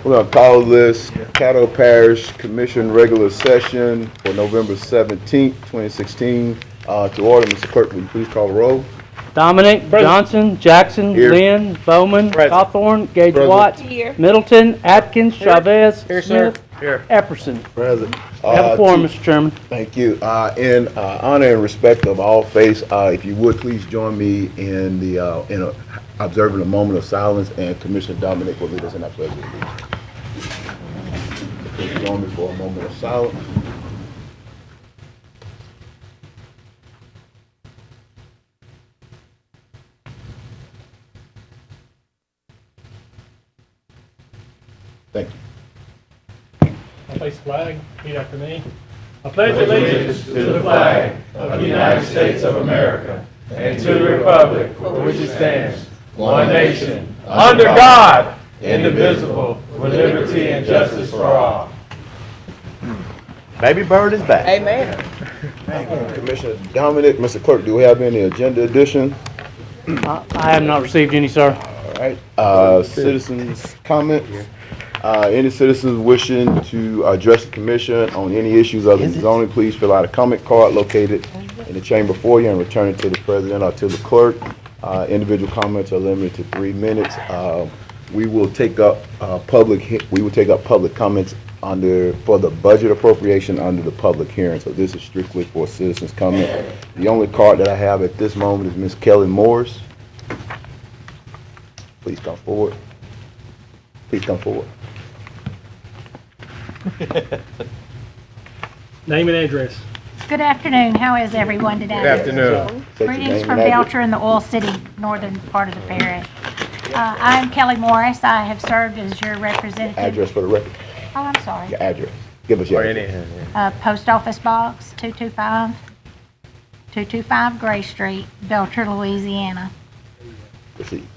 We're going to call this Caddo Parish Commission regular session for November 17th, 2016 to order. Mr. Clerk, will you please call the roll? Dominic, Present. Johnson, Jackson, Here. Lynn, Bowman, Present. Hawthorne, Gage Present. Watts, Here. Middleton, Atkins, Chavez, Here, sir. Smith, Here. Epperson. Present. Have a quorum, Mr. Chairman. Thank you. In honor and respect of all faiths, if you would please join me in observing a moment of silence, and Commissioner Dominic will lead us in our pledge of allegiance. Please join me for a moment of silence. Thank you. I'll face the flag. Repeat after me. I pledge allegiance to the flag of the United States of America and to the republic for which it stands, one nation, under God, indivisible, with liberty and justice for all. Baby bird is back. Amen. Thank you, Commissioner Dominic. Mr. Clerk, do we have any agenda additions? I have not received any, sir. All right. Citizens' comments. Any citizens wishing to address the commission on any issues other than zoning, please fill out a comment card located in the chamber for you and return it to the president or to the clerk. Individual comments are limited to 3 minutes. We will take up public comments for the budget appropriation under the public hearing. So this is strictly for citizens' comment. The only card that I have at this moment is Ms. Kelly Morris. Please come forward. Please come forward. Name and address. Good afternoon. How is everyone today? Good afternoon. State your Greetings name from and address. Belcher in the Oil City, northern part of the parish. I'm Kelly Morris. I have served as your representative. Address for the record. Oh, I'm sorry. Your address. Give us your address. Post Office Box 225 Gray Street, Belcher, Louisiana. Proceed.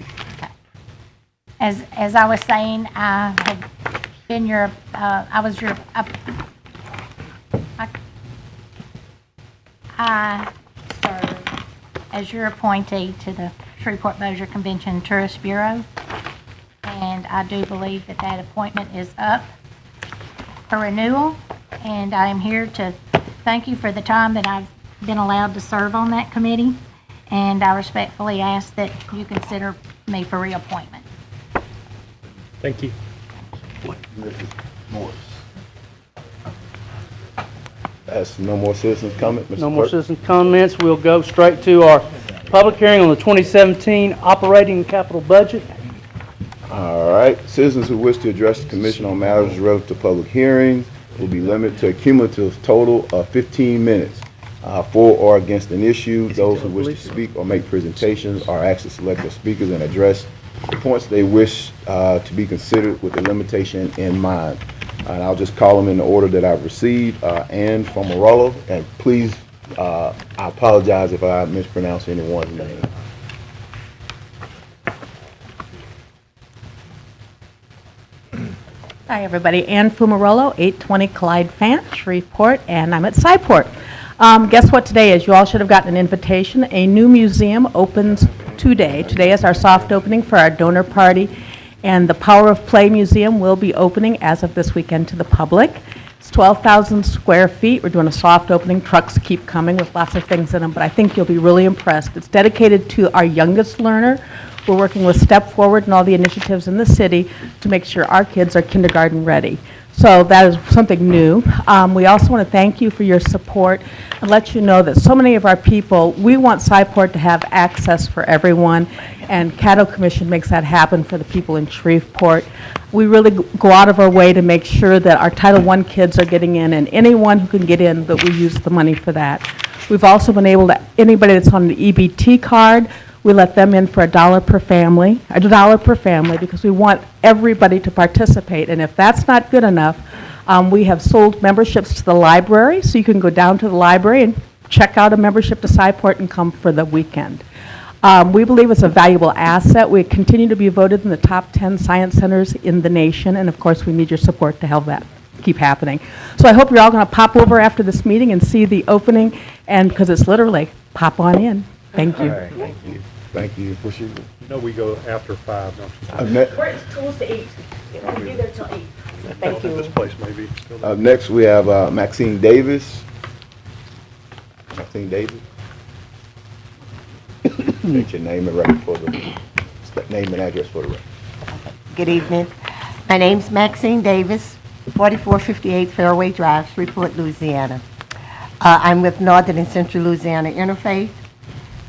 As I was saying, I had been I served as your appointee to the Shreveport-Bossier Convention and Tourist Bureau, and I do believe that that appointment is up for renewal, and I am here to thank you for the time that I've been allowed to serve on that committee, and I respectfully ask that you consider me for reappointment. Thank you. Mrs. Morris. That's no more citizens' comment, Mr. No more Clerk? citizen comments. We'll go straight to our public hearing on the 2017 operating capital budget. All right. Citizens who wish to address the commission on matters relative to public hearings will be limited to a cumulative total of 15 minutes. For or against an issue, those who wish to speak or make presentations are asked to select their speakers and address the points they wish to be considered with the limitation in mind. And I'll just call them in the order that I've received. Ann Fumarolo, and please, I apologize if I mispronounce anyone's name. Hi, everybody. Ann Fumarolo, 820 Clyde Fant, Shreveport, and I'm at Cyport. Guess what today is? You all should have gotten an invitation. A new museum opens today. Today is our soft opening for our donor party, and the Power of Play Museum will be opening as of this weekend to the public. It's 12,000 square feet. We're doing a soft opening. Trucks keep coming with lots of things in them, but I think you'll be really impressed. It's dedicated to our youngest learner. We're working with Step Forward and all the initiatives in the city to make sure our kids are kindergarten ready. So that is something new. We also want to thank you for your support and let you know that so many of our people, we want Cyport to have access for everyone, and Caddo Commission makes that happen for the people in Shreveport. We really go out of our way to make sure that our Title I kids are getting in, and anyone who can get in, that we use the money for that. We've also been able to, anybody that's on the EBT card, we let them in for $1 per family, because we want everybody to participate. And if that's not good enough, we have sold memberships to the library, so you can go down to the library and check out a membership to Cyport and come for the weekend. We believe it's a valuable asset. We continue to be voted in the top 10 science centers in the nation, and of course we need your support to help that keep happening. So I hope you're all going to pop over after this meeting and see the opening, and because it's literally pop on in. Thank you. All right, thank you. Thank you. You know we go after 5, don't you? I've met. We're close to 8. We'll be there till 8. Thank you. This place may be still. Up next, we have Maxine Davis. Maxine Davis. State your name and record for the, name and address for the record. Good evening. My name's Maxine Davis, 4458 Fairway Drive, Shreveport, Louisiana. I'm with Northern and Central Louisiana Interfaith,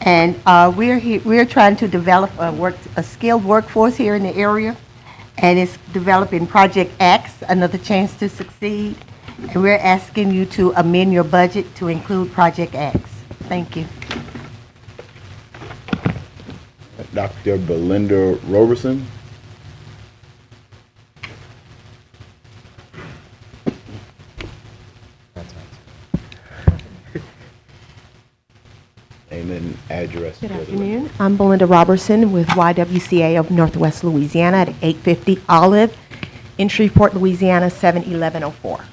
and we're trying to develop a skilled workforce here in the area, and it's developing Project X, Another Chance to Succeed, and we're asking you to amend your budget to include Project X. Thank you. Dr. Belinda Roberson. Name and address. Good afternoon. I'm Belinda Robertson with YWCA of Northwest Louisiana at 850 Olive in Shreveport, Louisiana, 71104.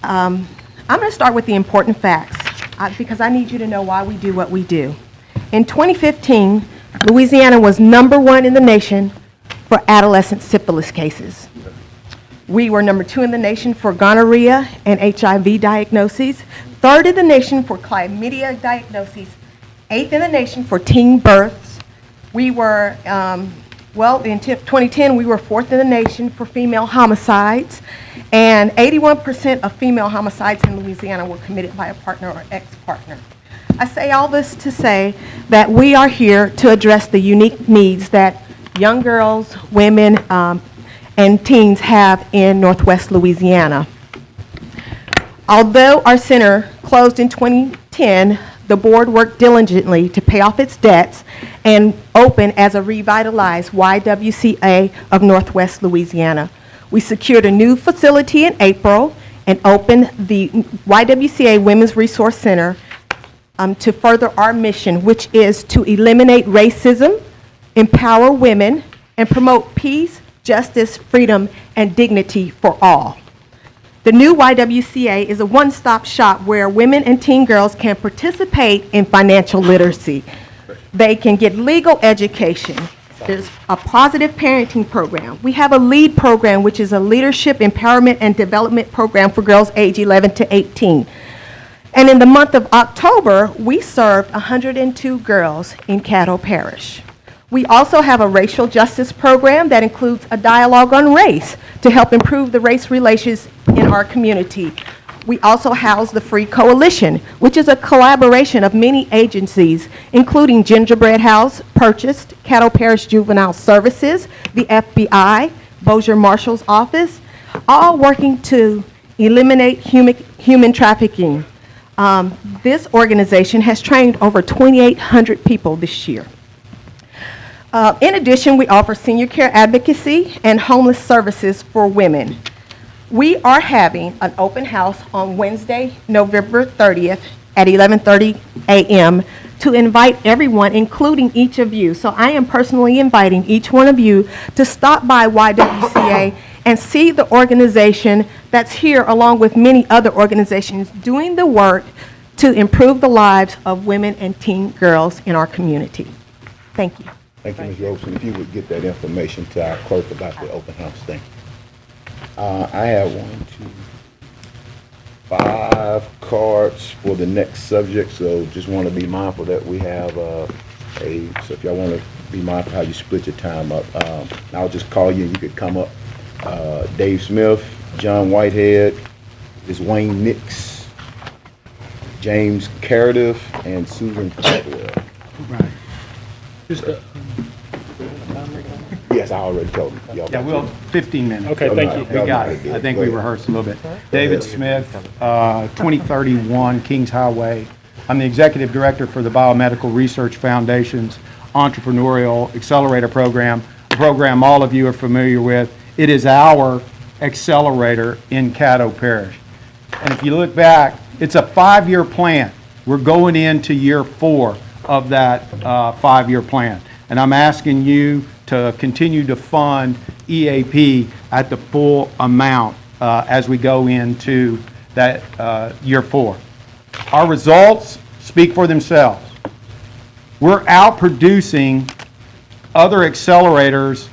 I'm going to start with the important facts because I need you to know why we do what we do. In 2015, Louisiana was #1 in the nation for adolescent syphilis cases. We were #2 in the nation for gonorrhea and HIV diagnoses, 3rd in the nation for chlamydia diagnoses, 8th in the nation for teen births. We were, in 2010, we were 4th in the nation for female homicides, and 81% of female homicides in Louisiana were committed by a partner or ex-partner. I say all this to say that we are here to address the unique needs that young girls, women, and teens have in Northwest Louisiana. Although our center closed in 2010, the board worked diligently to pay off its debts and open as a revitalized YWCA of Northwest Louisiana. We secured a new facility in April and opened the YWCA Women's Resource Center to further our mission, which is to eliminate racism, empower women, and promote peace, justice, freedom, and dignity for all. The new YWCA is a one-stop shop where women and teen girls can participate in financial literacy. They can get legal education. There's a positive parenting program. We have a LEAD program, which is a leadership empowerment and development program for girls age 11 to 18. And in the month of October, we served 102 girls in Caddo Parish. We also have a racial justice program that includes a dialogue on race to help improve the race relations in our community. We also house the Free Coalition, which is a collaboration of many agencies, including Gingerbread House, Purchased, Caddo Parish Juvenile Services, the FBI, Bossier Marshal's Office, all working to eliminate human trafficking. This organization has trained over 2,800 people this year. In addition, we offer senior care advocacy and homeless services for women. We are having an open house on Wednesday, November 30th at 11:30 a.m. to invite everyone, including each of you. So I am personally inviting each one of you to stop by YWCA and see the organization that's here along with many other organizations doing the work to improve the lives of women and teen girls in our community. Thank you. Thank you, Ms. Robeson. If you would get that information to our clerk about the open house thing. I have 5 cards for the next subject, so just want to be mindful that we have so if y'all want to be mindful how you split your time up. I'll just call you and you could come up. Dave Smith, John Whitehead, is Wayne Nix, James Cardiff, and Susan Caldwell. Right. Just Yes, I already told him. yeah, we'll 15 minutes. Okay, thank you. We got it. I think we rehearsed a little bit. David Smith, 2031 Kings Highway. I'm the executive director for the Biomedical Research Foundation's Entrepreneurial Accelerator Program, a program all of you are familiar with. It is our accelerator in Caddo Parish. And if you look back, it's a 5-year plan. We're going into year 4 of that 5-year plan. And I'm asking you to continue to fund EAP at the full amount as we go into that year 4. Our results speak for themselves. We're outproducing other accelerators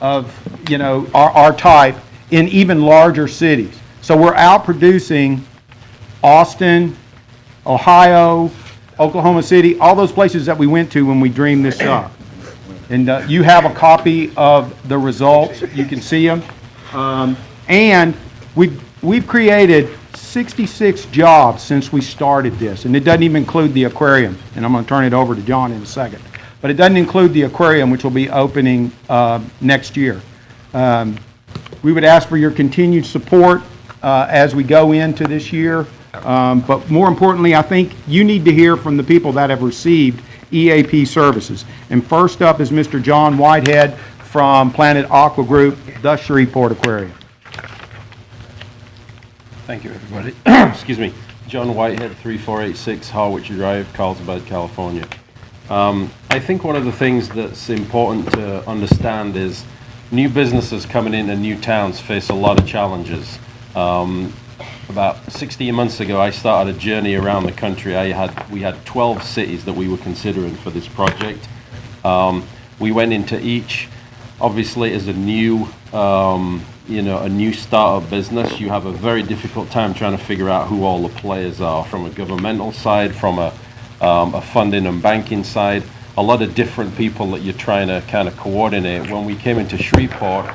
of, you know, our type in even larger cities. So we're out producing Austin, Ohio, Oklahoma City, all those places that we went to when we dreamed this up. And you have a copy of the results. You can see them. And we've created 66 jobs since we started this, and it doesn't even include the aquarium. And I'm going to turn it over to John in a second. But it doesn't include the aquarium, which will be opening next year. We would ask for your continued support as we go into this year. But more importantly, I think you need to hear from the people that have received EAP services. And first up is Mr. John Whitehead from Planet Aqua Group, the Shreveport Aquarium. Thank you, everybody. Excuse me. John Whitehead, 3486 Harwich Drive, Carlsbad, California. I think one of the things that's important to understand is new businesses coming into new towns face a lot of challenges. About 16 months ago, I started a journey around the country. We had 12 cities that we were considering for this project. We went into each, obviously, as a new, a new startup business. You have a very difficult time trying to figure out who all the players are, from a governmental side, from a funding and banking side, a lot of different people that you're trying to kind of coordinate. When we came into Shreveport,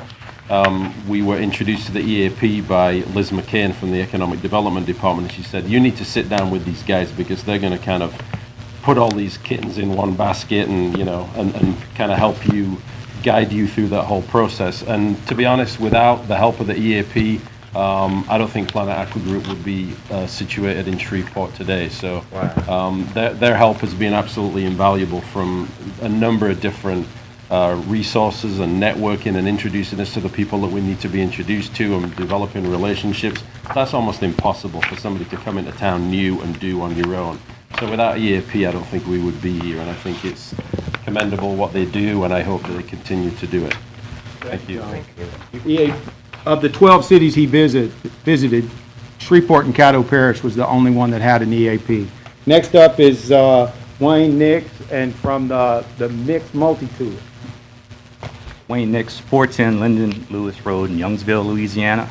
we were introduced to the EAP by Liz McCain from the Economic Development Department, and she said, you need to sit down with these guys because they're going to kind of put all these kittens in one basket and, you know, and kind of help you, guide you through that whole process. And to be honest, without the help of the EAP, I don't think Planet Aqua Group would be situated in Shreveport today. So their help has been absolutely invaluable from a number of different resources and networking and introducing us to the people that we need to be introduced to and developing relationships. That's almost impossible for somebody to come into town new and do on your own. So without EAP, I don't think we would be here, and I think it's commendable what they do, and I hope that they continue to do it. Thank you. Of the 12 cities he visited, Shreveport and Caddo Parish was the only one that had an EAP. Next up is Wayne Nix, and from the Mixed Multi-Tool. Wayne Nix, 410 Linden Lewis Road in Youngsville, Louisiana.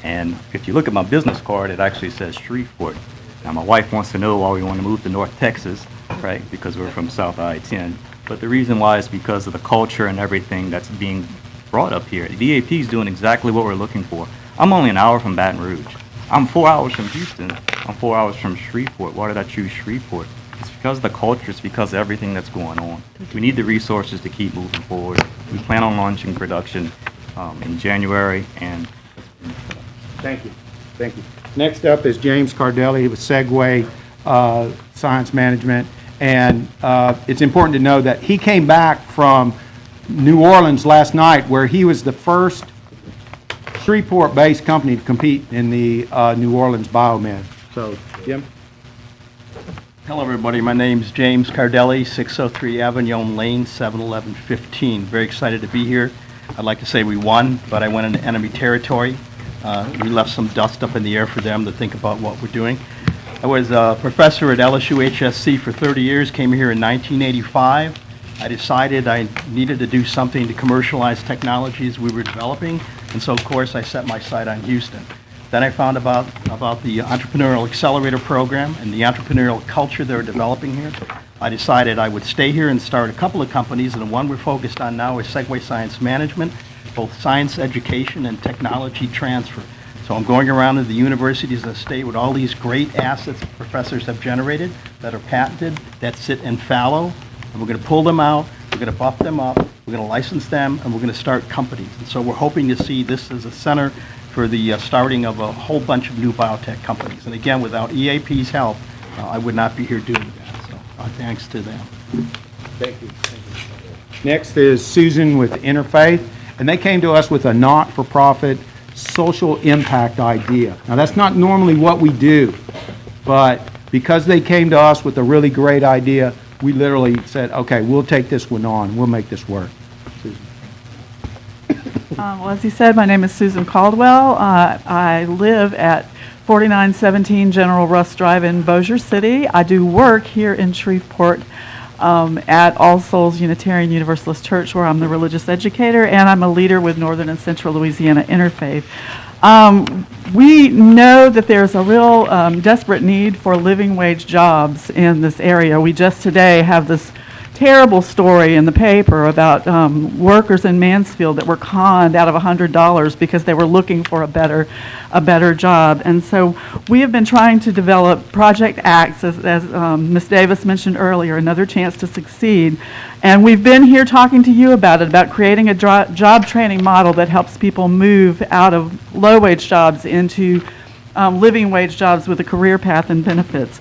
And if you look at my business card, it actually says Shreveport. Now, my wife wants to know why we want to move to North Texas, right, because we're from South I-10. But the reason why is because of the culture and everything that's being brought up here. The EAP is doing exactly what we're looking for. I'm only an hour from Baton Rouge. I'm 4 hours from Houston. I'm 4 hours from Shreveport. Why did I choose Shreveport? It's because of the culture. It's because of everything that's going on. We need the resources to keep moving forward. We plan on launching production in January. And thank you. Thank you. Next up is James Cardelli with Segway Science Management. And it's important to know that he came back from New Orleans last night, where he was the first Shreveport-based company to compete in the New Orleans Biomed. So, Jim? Hello, everybody. My name is James Cardelli, 603 Avignon Lane, 71115. Very excited to be here. I'd like to say we won, but I went into enemy territory. We left some dust up in the air for them to think about what we're doing. I was a professor at LSU HSC for 30 years, came here in 1985. I decided I needed to do something to commercialize technologies we were developing, and so, of course, I set my sight on Houston. Then I found about the Entrepreneurial Accelerator Program and the entrepreneurial culture they're developing here. I decided I would stay here and start a couple of companies, and the one we're focused on now is Segway Science Management, both science education and technology transfer. So I'm going around to the universities of the state with all these great assets that professors have generated that are patented, that sit and fallow, and we're going to pull them out, we're going to buff them up, we're going to license them, and we're going to start companies. And so we're hoping to see this as a center for the starting of a whole bunch of new biotech companies. And again, without EAP's help, I would not be here doing that. So thanks to them. Thank you. Next is Susan with Interfaith, and they came to us with a not-for-profit social impact idea. Now, that's not normally what we do, but because they came to us with a really great idea, we literally said, okay, we'll take this one on. We'll make this work. Susan. Well, as he said, my name is Susan Caldwell. I live at 4917 General Russ Drive in Bossier City. I do work here in Shreveport. at All Souls Unitarian Universalist Church, where I'm the religious educator, and I'm a leader with Northern and Central Louisiana Interfaith. We know that there's a real desperate need for living wage jobs in this area. We just today have this terrible story in the paper about workers in Mansfield that were conned out of $100 because they were looking for a better job. And so we have been trying to develop Project Acts, as Ms. Davis mentioned earlier, another chance to succeed. And we've been here talking to you about it, about creating a job training model that helps people move out of low-wage jobs into living wage jobs with a career path and benefits.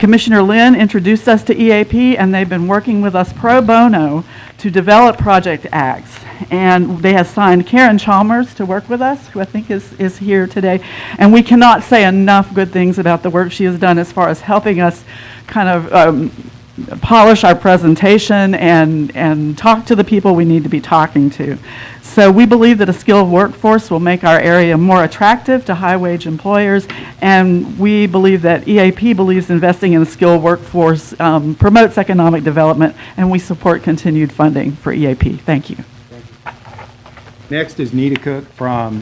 Commissioner Lynn introduced us to EAP, and they've been working with us pro bono to develop Project Acts. And they have signed Karen Chalmers to work with us, who I think is here today. And we cannot say enough good things about the work she has done as far as helping us kind of polish our presentation and talk to the people we need to be talking to. So we believe that a skilled workforce will make our area more attractive to high-wage employers, and we believe that EAP believes investing in a skilled workforce promotes economic development, and we support continued funding for EAP. Thank you. Next is Nita Cook from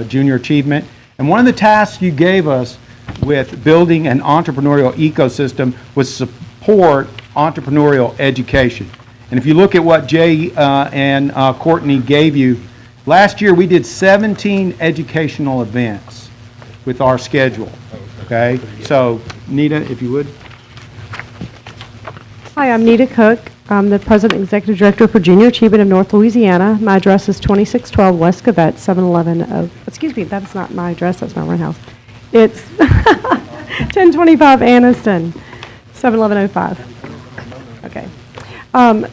Junior Achievement. And one of the tasks you gave us with building an entrepreneurial ecosystem was support entrepreneurial education. And if you look at what Jay and Courtney gave you, last year we did 17 educational events with our schedule. Okay? So, Nita, if you would. Hi, I'm Nita Cook. I'm the President and Executive Director for Junior Achievement of North Louisiana. My address is 2612 West Cavett, 711. Excuse me, that's not my address, that's my run house. It's 1025 Anniston, 71105. Okay.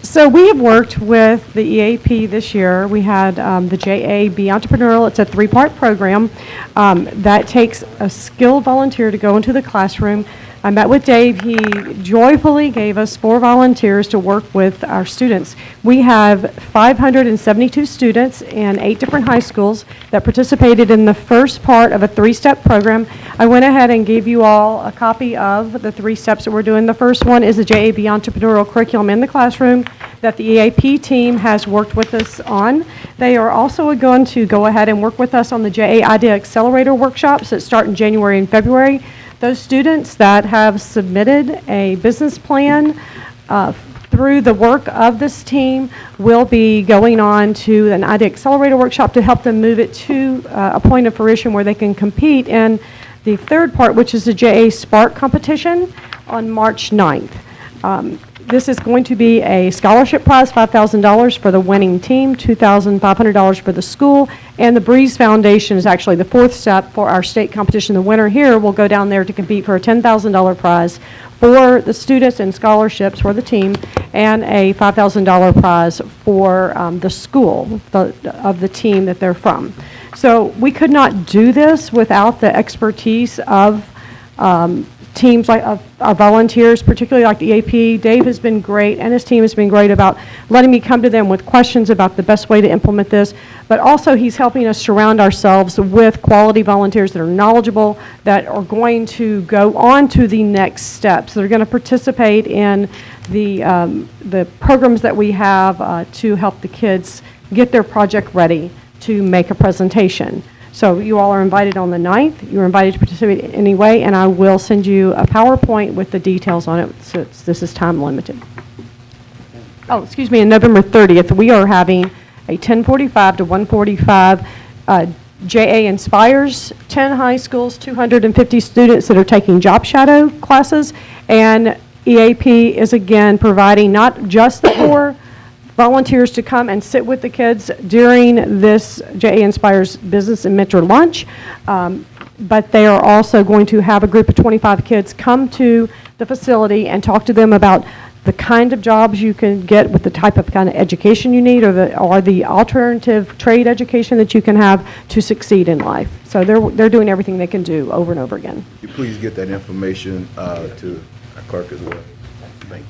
So we have worked with the EAP this year. We had the JAB Entrepreneurial. It's a 3-part program that takes a skilled volunteer to go into the classroom. I met with Dave. He joyfully gave us 4 volunteers to work with our students. We have 572 students in 8 different high schools that participated in the first part of a 3-step program. I went ahead and gave you all a copy of the 3 steps that we're doing. The first one is the JAB Entrepreneurial Curriculum in the classroom that the EAP team has worked with us on. They are also going to go ahead and work with us on the JA Idea Accelerator workshops that start in January and February. Those students that have submitted a business plan through the work of this team will be going on to an Idea Accelerator workshop to help them move it to a point of fruition where they can compete in the third part, which is the JA Spark competition on March 9th. This is going to be a scholarship prize, $5,000 for the winning team, $2,500 for the school, and the Breeze Foundation is actually the 4th step for our state competition. The winner here will go down there to compete for a $10,000 prize for the students and scholarships for the team, and a $5,000 prize for the school of the team that they're from. So we could not do this without the expertise of teams like our volunteers, particularly like the EAP. Dave has been great, and his team has been great about letting me come to them with questions about the best way to implement this, but also he's helping us surround ourselves with quality volunteers that are knowledgeable, that are going to go on to the next steps. They're going to participate in the programs that we have to help the kids get their project ready to make a presentation. So you all are invited on the 9th. You're invited to participate anyway, and I will send you a PowerPoint with the details on it, so this is time limited. Oh, excuse me, on November 30th, we are having a 10:45 to 1:45 JA Inspires, 10 high schools, 250 students that are taking job shadow classes, and EAP is again providing not just the 4 volunteers to come and sit with the kids during this JA Inspires Business and Mentor Lunch, but they are also going to have a group of 25 kids come to the facility and talk to them about the kind of jobs you can get with the type of kind of education you need, or the alternative trade education that you can have to succeed in life. So they're doing everything they can do over and over again. Could you please get that information to our clerk as well? Thank you.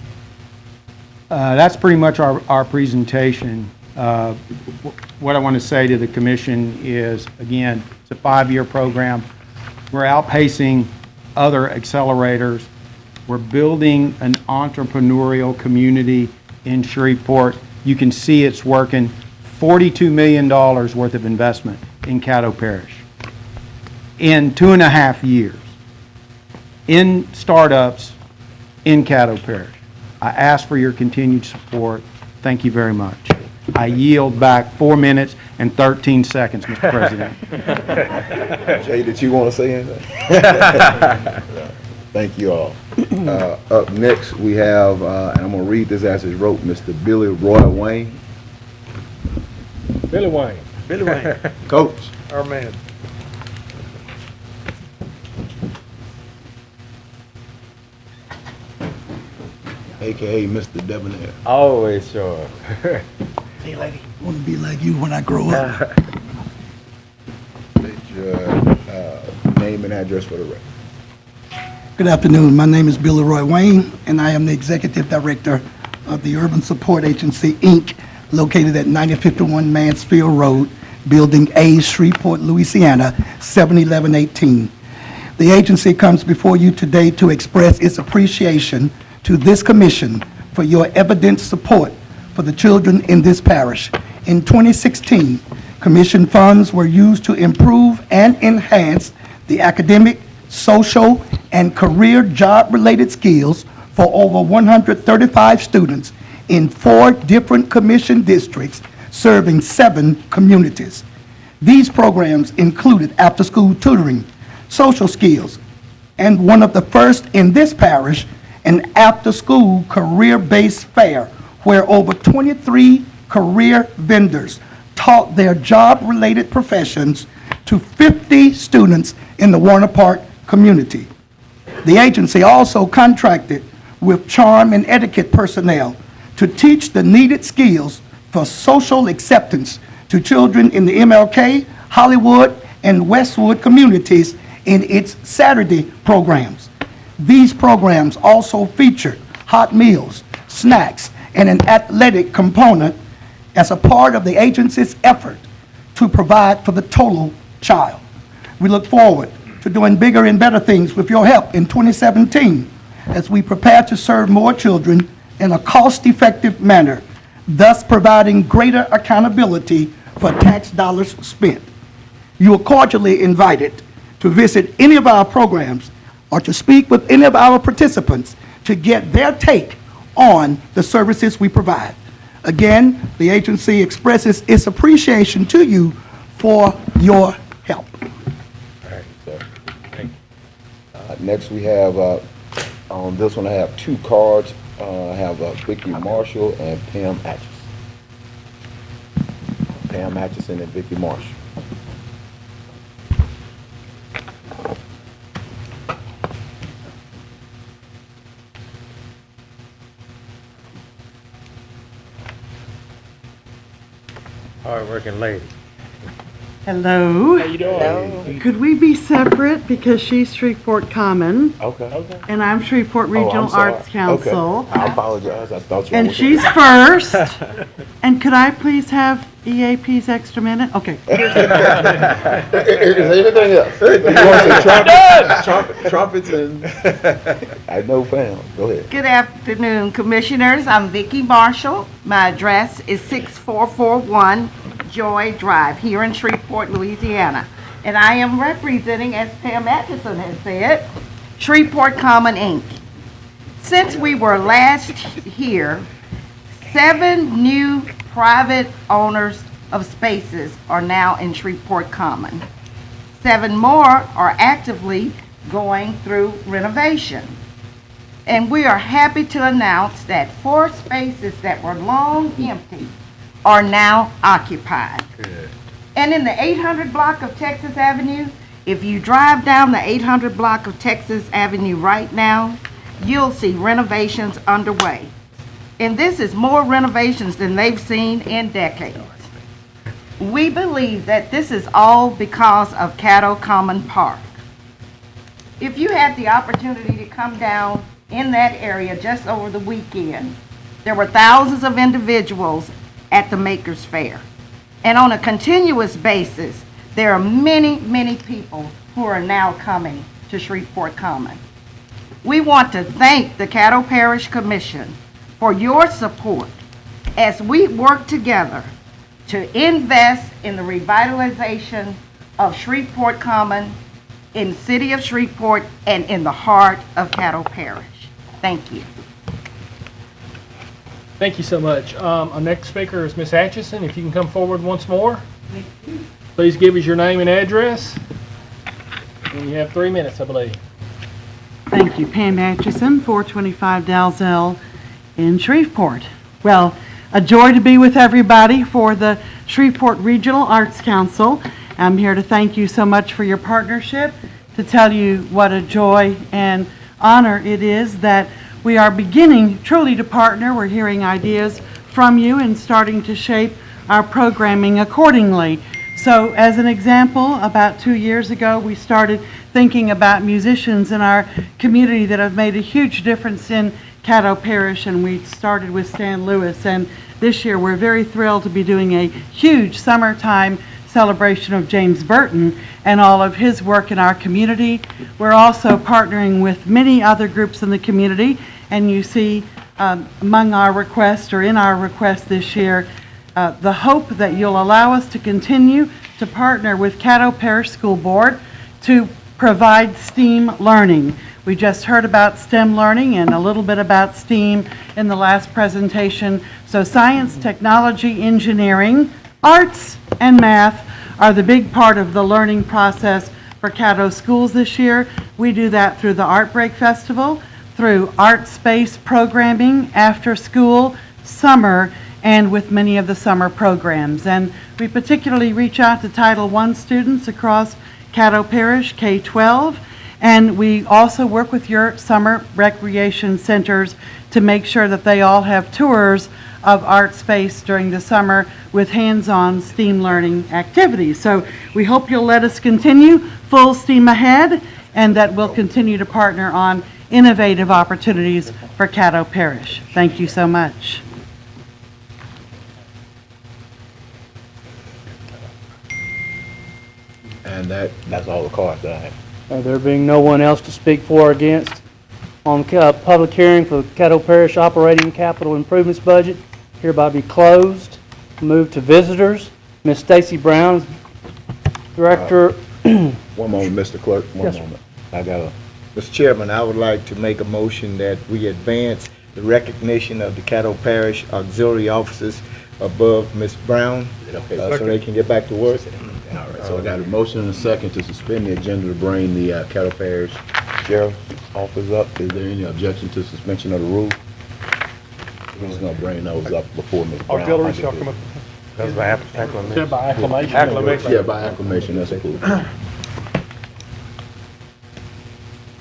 That's pretty much our presentation. What I want to say to the commission is, again, it's a 5-year program. We're outpacing other accelerators. We're building an entrepreneurial community in Shreveport. You can see it's working. $42 million worth of investment in Caddo Parish in 2.5 years in startups in Caddo Parish. I ask for your continued support. Thank you very much. I yield back 4 minutes and 13 seconds, Mr. President. Jay, did you want to say anything? Thank you all. Up next, we have, and I'm going to read this as it's wrote, Mr. Billy Roy Wayne. Billy Wayne. Billy Wayne, Coach. our man. AKA Mr. Debonair. Always sure. Hey, lady, I want to be like you when I grow up. State your name and address for the record. Good afternoon. My name is Billy Roy Wayne, and I am the Executive Director of the Urban Support Agency, Inc., located at 9051 Mansfield Road, Building A, Shreveport, Louisiana, 71118. The agency comes before you today to express its appreciation to this commission for your evident support for the children in this parish. In 2016, commission funds were used to improve and enhance the academic, social, and career job-related skills for over 135 students in 4 different commission districts serving 7 communities. These programs included after-school tutoring, social skills, and one of the first in this parish, an after-school career-based fair where over 23 career vendors taught their job-related professions to 50 students in the Warner Park community. The agency also contracted with charm and etiquette personnel to teach the needed skills for social acceptance to children in the MLK, Hollywood, and Westwood communities in its Saturday programs. These programs also featured hot meals, snacks, and an athletic component as a part of the agency's effort to provide for the total child. We look forward to doing bigger and better things with your help in 2017 as we prepare to serve more children in a cost-effective manner, thus providing greater accountability for tax dollars spent. You are cordially invited to visit any of our programs or to speak with any of our participants to get their take on the services we provide. Again, the agency expresses its appreciation to you for your help. All right, so, thank you. Next, we have, on this one, I have 2 cards. I have Vicki Marshall and Pam Atchison. Pam Atchison and Vicki Marshall. Hard-working lady. Hello. How you doing? Could we be separate because she's Shreveport Common Okay. and I'm Shreveport Oh, I'm Regional sorry. Arts Council? Okay. I apologize. I thought you And were she's first. And could I please have EAP's extra minute? Okay. Is there anything else? You want to say trumpets and... I know, fam. Go ahead. Good afternoon, Commissioners. I'm Vicki Marshall. My address is 6441 Joy Drive here in Shreveport, Louisiana. And I am representing, as Pam Atchison has said, Shreveport Common, Inc. Since we were last here, 7 new private owners of spaces are now in Shreveport Common. 7 more are actively going through renovation. And we are happy to announce that 4 spaces that were long empty are now occupied. Good. And in the 800 block of Texas Avenue, if you drive down the 800 block of Texas Avenue right now, you'll see renovations underway. And this is more renovations than they've seen in decades. We believe that this is all because of Caddo Common Park. If you had the opportunity to come down in that area just over the weekend, there were thousands of individuals at the Makers Fair. And on a continuous basis, there are many, many people who are now coming to Shreveport Common. We want to thank the Caddo Parish Commission for your support as we work together to invest in the revitalization of Shreveport Common in the city of Shreveport and in the heart of Caddo Parish. Thank you. Thank you so much. Our next speaker is Ms. Atchison. If you can come forward once more. Please give us your name and address. And you have 3 minutes, I believe. Thank you. Pam Atchison, 425 Dalzell in Shreveport. Well, a joy to be with everybody for the Shreveport Regional Arts Council. I'm here to thank you so much for your partnership, to tell you what a joy and honor it is that we are beginning truly to partner. We're hearing ideas from you and starting to shape our programming accordingly. So as an example, about 2 years ago, we started thinking about musicians in our community that have made a huge difference in Caddo Parish, and we started with Stan Lewis. And this year, we're very thrilled to be doing a huge summertime celebration of James Burton and all of his work in our community. We're also partnering with many other groups in the community, and you see among our requests, or in our request this year, the hope that you'll allow us to continue to partner with Caddo Parish School Board to provide STEAM learning. We just heard about STEM learning and a little bit about STEAM in the last presentation. So science, technology, engineering, arts, and math are the big part of the learning process for Caddo schools this year. We do that through the Art Break Festival, through art space programming, after school, summer, and with many of the summer programs. And we particularly reach out to Title I students across Caddo Parish, K-12, and we also work with your summer recreation centers to make sure that they all have tours of art space during the summer with hands-on STEAM learning activities. So we hope you'll let us continue full steam ahead, and that we'll continue to partner on innovative opportunities for Caddo Parish. Thank you so much. And that's all the cards that I have. There being no one else to speak for or against on public hearing for Caddo Parish Operating Capital Improvements Budget, hereby be closed. Move to visitors. Ms. Stacy Brown, Director. One moment, Mr. Clerk, one Yes, moment. I got Mr. Chairman, I would like to make a motion that we advance the recognition of the Caddo Parish auxiliary officers above Ms. Brown, so they can get back to work. All right, so I got a motion and a second to suspend the agenda to bring the Caddo Parish Sheriff's Office up. Is there any objection to suspension of the rule? We're just gonna bring those up before Ms. Brown. Auxiliary shall come up. That's by acclamation. By acclamation. Acclamation. Yeah, by acclamation, that's cool.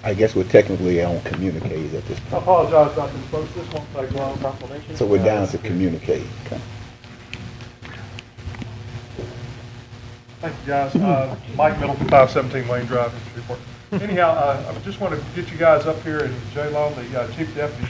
I guess we're technically on communicate at this I point. apologize, Dr. Spokes. This won't take long. Proclamation. So we're down to communicate. Okay. Thank you, guys. Mike Middleton, 517 Wayne Drive, Shreveport. Anyhow, I just want to get you guys up here, and J-Lo, the Chief Deputy,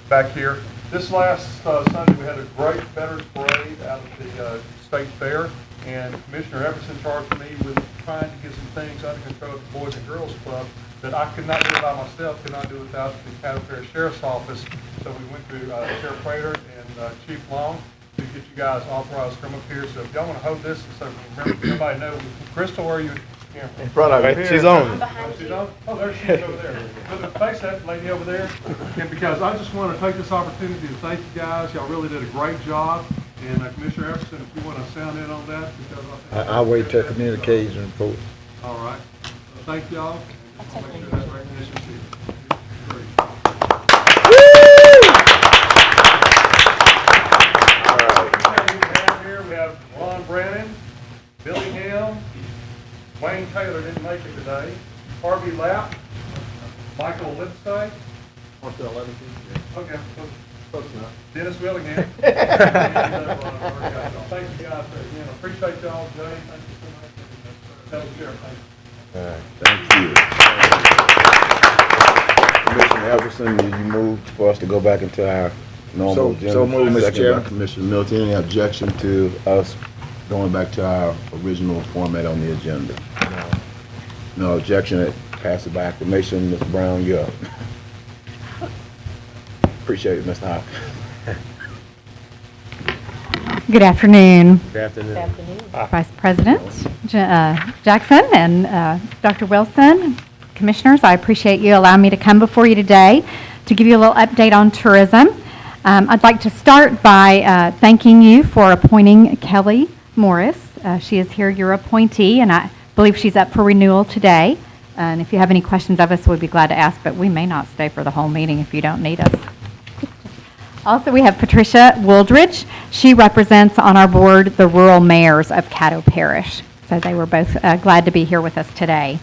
back here. This last Sunday, we had a great Veterans Parade out at the State Fair, and Commissioner Everson charged me with trying to get some things under control at the Boys and Girls Club that I could not do by myself, could not do without the Caddo Parish Sheriff's Office. So we went to Sheriff Prater and Chief Long to get you guys authorized to come up here. So if y'all want to hold this, so everybody know, Crystal, where are you? In front of it. She's on. She's on? Oh, there she is over there. But face that lady over there. And because I just want to take this opportunity to thank you guys. Y'all really did a great job. And Commissioner Everson, if you want to sound in on that, because I think I'll wait till communication report. all right. Thank y'all. Make sure that's recognition to you. Here we have Ron Brannon, Billy Ham, Wayne Taylor didn't make it today, Harvey Lapp, Michael Lipsay. Okay, close enough. Dennis Willingham. Thank you guys again. I appreciate y'all, Jay. Thank you so much. Tell the sheriff, thank you. Thank you. Commissioner Everson, did you move for us to go back into our normal agenda? So moved, Mr. Second by Chairman. Commissioner Milton, any objection to us going back to our original format on the agenda? No objection, it passes by acclamation. Ms. Brown, you're up. Appreciate it, Mr. Howard. Good afternoon, Good afternoon. Vice President Jackson and Dr. Wilson, Commissioners. I appreciate you allowing me to come before you today to give you a little update on tourism. I'd like to start by thanking you for appointing Kelly Morris. She is here, your appointee, and I believe she's up for renewal today. And if you have any questions of us, we'd be glad to ask, but we may not stay for the whole meeting if you don't need us. Also, we have Patricia Wooldridge. She represents on our board the rural mayors of Caddo Parish. So they were both glad to be here with us today.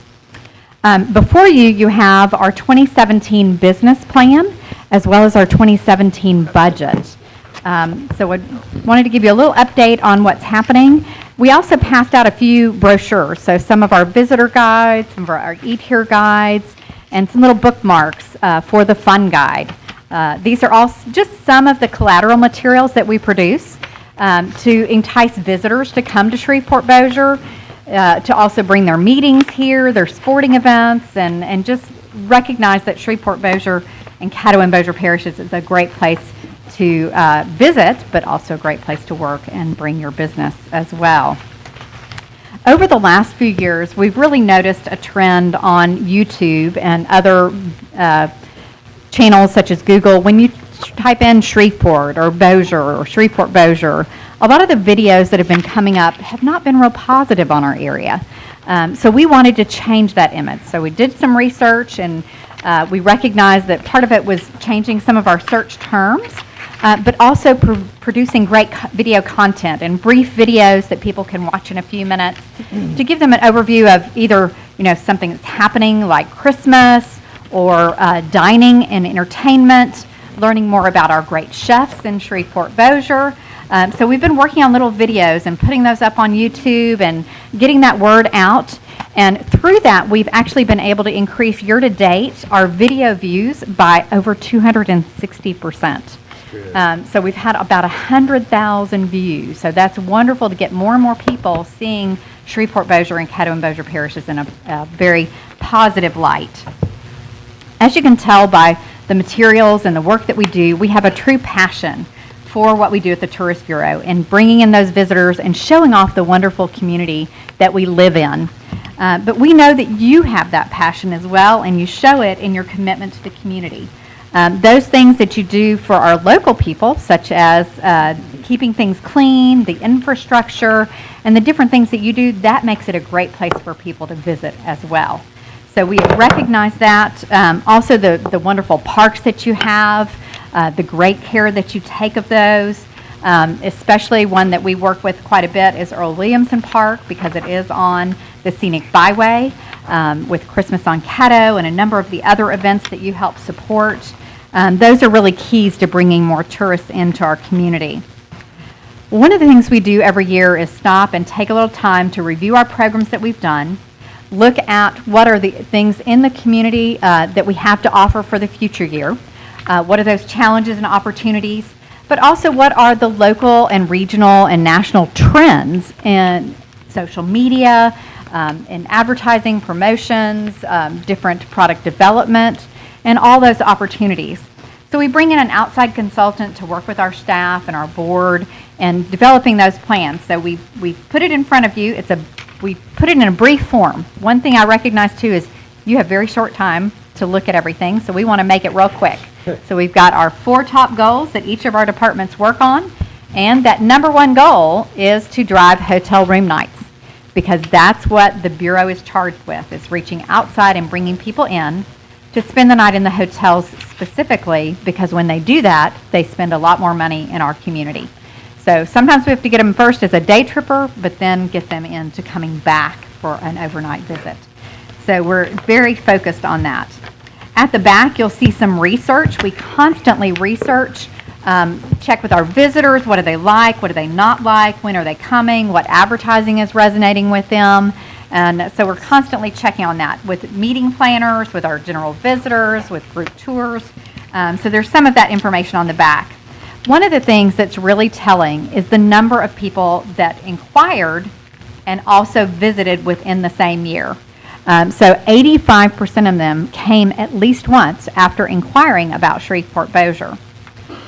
Before you, you have our 2017 business plan as well as our 2017 budget. So I wanted to give you a little update on what's happening. We also passed out a few brochures, so some of our visitor guides, some of our Eat Here guides, and some little bookmarks for the fun guide. These are all just some of the collateral materials that we produce to entice visitors to come to Shreveport-Bossier, to also bring their meetings here, their sporting events, and just recognize that Shreveport-Bossier and Caddo and Bossier parishes is a great place to visit, but also a great place to work and bring your business as well. Over the last few years, we've really noticed a trend on YouTube and other channels such as Google. When you type in Shreveport or Bossier or Shreveport-Bossier, a lot of the videos that have been coming up have not been real positive on our area. So we wanted to change that image. So we did some research, and we recognized that part of it was changing some of our search terms, but also producing great video content and brief videos that people can watch in a few minutes to give them an overview of either something that's happening like Christmas or dining and entertainment, learning more about our great chefs in Shreveport-Bossier. So we've been working on little videos and putting those up on YouTube and getting that word out. And through that, we've actually been able to increase year-to-date our video views by over 260%. So we've had about 100,000 views. So that's wonderful to get more and more people seeing Shreveport-Bossier and Caddo and Bossier parishes in a very positive light. As you can tell by the materials and the work that we do, we have a true passion for what we do at the Tourist Bureau and bringing in those visitors and showing off the wonderful community that we live in. But we know that you have that passion as well, and you show it in your commitment to the community. Those things that you do for our local people, such as keeping things clean, the infrastructure, and the different things that you do, that makes it a great place for people to visit as well. So we recognize that. Also the wonderful parks that you have, the great care that you take of those, especially one that we work with quite a bit is Earl Williamson Park, because it is on the Scenic Byway, with Christmas on Caddo and a number of the other events that you help support. Those are really keys to bringing more tourists into our community. One of the things we do every year is stop and take a little time to review our programs that we've done, look at what are the things in the community that we have to offer for the future year, what are those challenges and opportunities, but also what are the local and regional and national trends in social media, in advertising, promotions, different product development, and all those opportunities. So we bring in an outside consultant to work with our staff and our board and developing those plans. So we put it in front of you. We put it in a brief form. One thing I recognize too is you have very short time to look at everything, so we want to make it real quick. So we've got our 4 top goals that each of our departments work on, and that number 1 goal is to drive hotel room nights, because that's what the Bureau is charged with, is reaching outside and bringing people in to spend the night in the hotels specifically, because when they do that, they spend a lot more money in our community. So sometimes we have to get them first as a day tripper, but then get them into coming back for an overnight visit. So we're very focused on that. At the back, you'll see some research. We constantly research, check with our visitors, what do they like, what do they not like, when are they coming, what advertising is resonating with them. And so we're constantly checking on that with meeting planners, with our general visitors, with group tours. So there's some of that information on the back. One of the things that's really telling is the number of people that inquired and also visited within the same year. So 85% of them came at least once after inquiring about Shreveport-Bossier.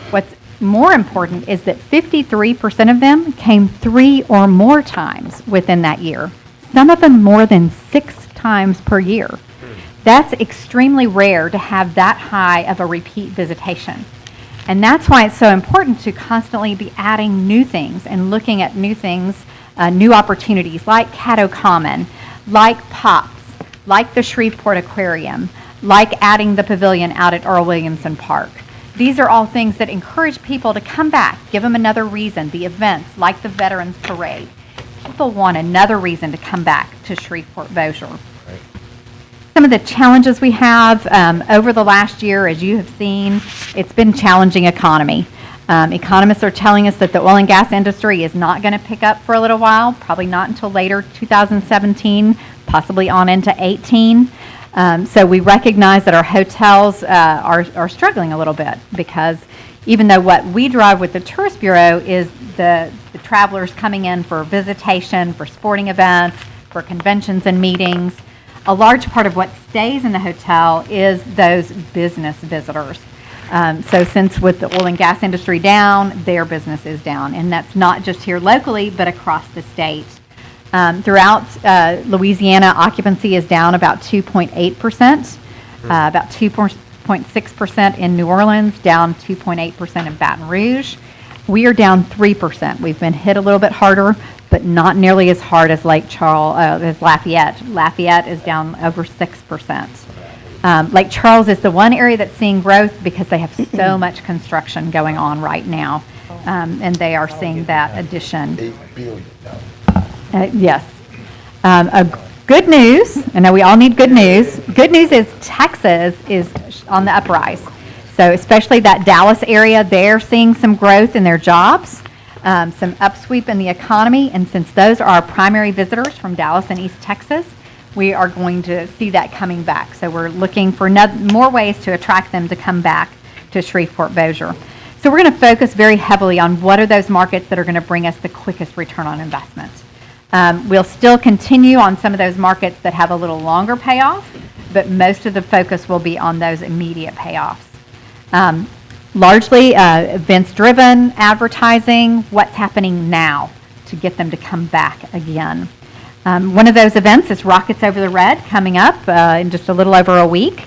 What's more important is that 53% of them came 3 or more times within that year, some of them more than 6 times per year. That's extremely rare to have that high of a repeat visitation. And that's why it's so important to constantly be adding new things and looking at new things, new opportunities like Caddo Common, like POPs, like the Shreveport Aquarium, like adding the pavilion out at Earl Williamson Park. These are all things that encourage people to come back, give them another reason. The events like the Veterans Parade. People want another reason to come back to Shreveport-Bossier. Some of the challenges we have over the last year, as you have seen, it's been challenging economy. Economists are telling us that the oil and gas industry is not going to pick up for a little while, probably not until later 2017, possibly on into 18. So we recognize that our hotels are struggling a little bit because even though what we drive with the Tourist Bureau is the travelers coming in for visitation, for sporting events, for conventions and meetings, a large part of what stays in the hotel is those business visitors. So since with the oil and gas industry down, their business is down. And that's not just here locally, but across the state. Throughout Louisiana, occupancy is down about 2.8%, about 2.6% in New Orleans, down 2.8% in Baton Rouge. We are down 3%. We've been hit a little bit harder, but not nearly as hard as Lake Charles, as Lafayette. Lafayette is down over 6%. Lake Charles is the one area that's seeing growth because they have so much construction going on right now, and they are seeing that addition. $8 billion. Yes. Good news, I know we all need good news. Good news is Texas is on the uprise. So especially that Dallas area, they're seeing some growth in their jobs, some upsweep in the economy, and since those are our primary visitors from Dallas and East Texas, we are going to see that coming back. So we're looking for more ways to attract them to come back to Shreveport-Bossier. So we're going to focus very heavily on what are those markets that are going to bring us the quickest return on investment. We'll still continue on some of those markets that have a little longer payoff, but most of the focus will be on those immediate payoffs. Largely events-driven advertising, what's happening now to get them to come back again. One of those events is Rockets Over the Red coming up in just a little over a week.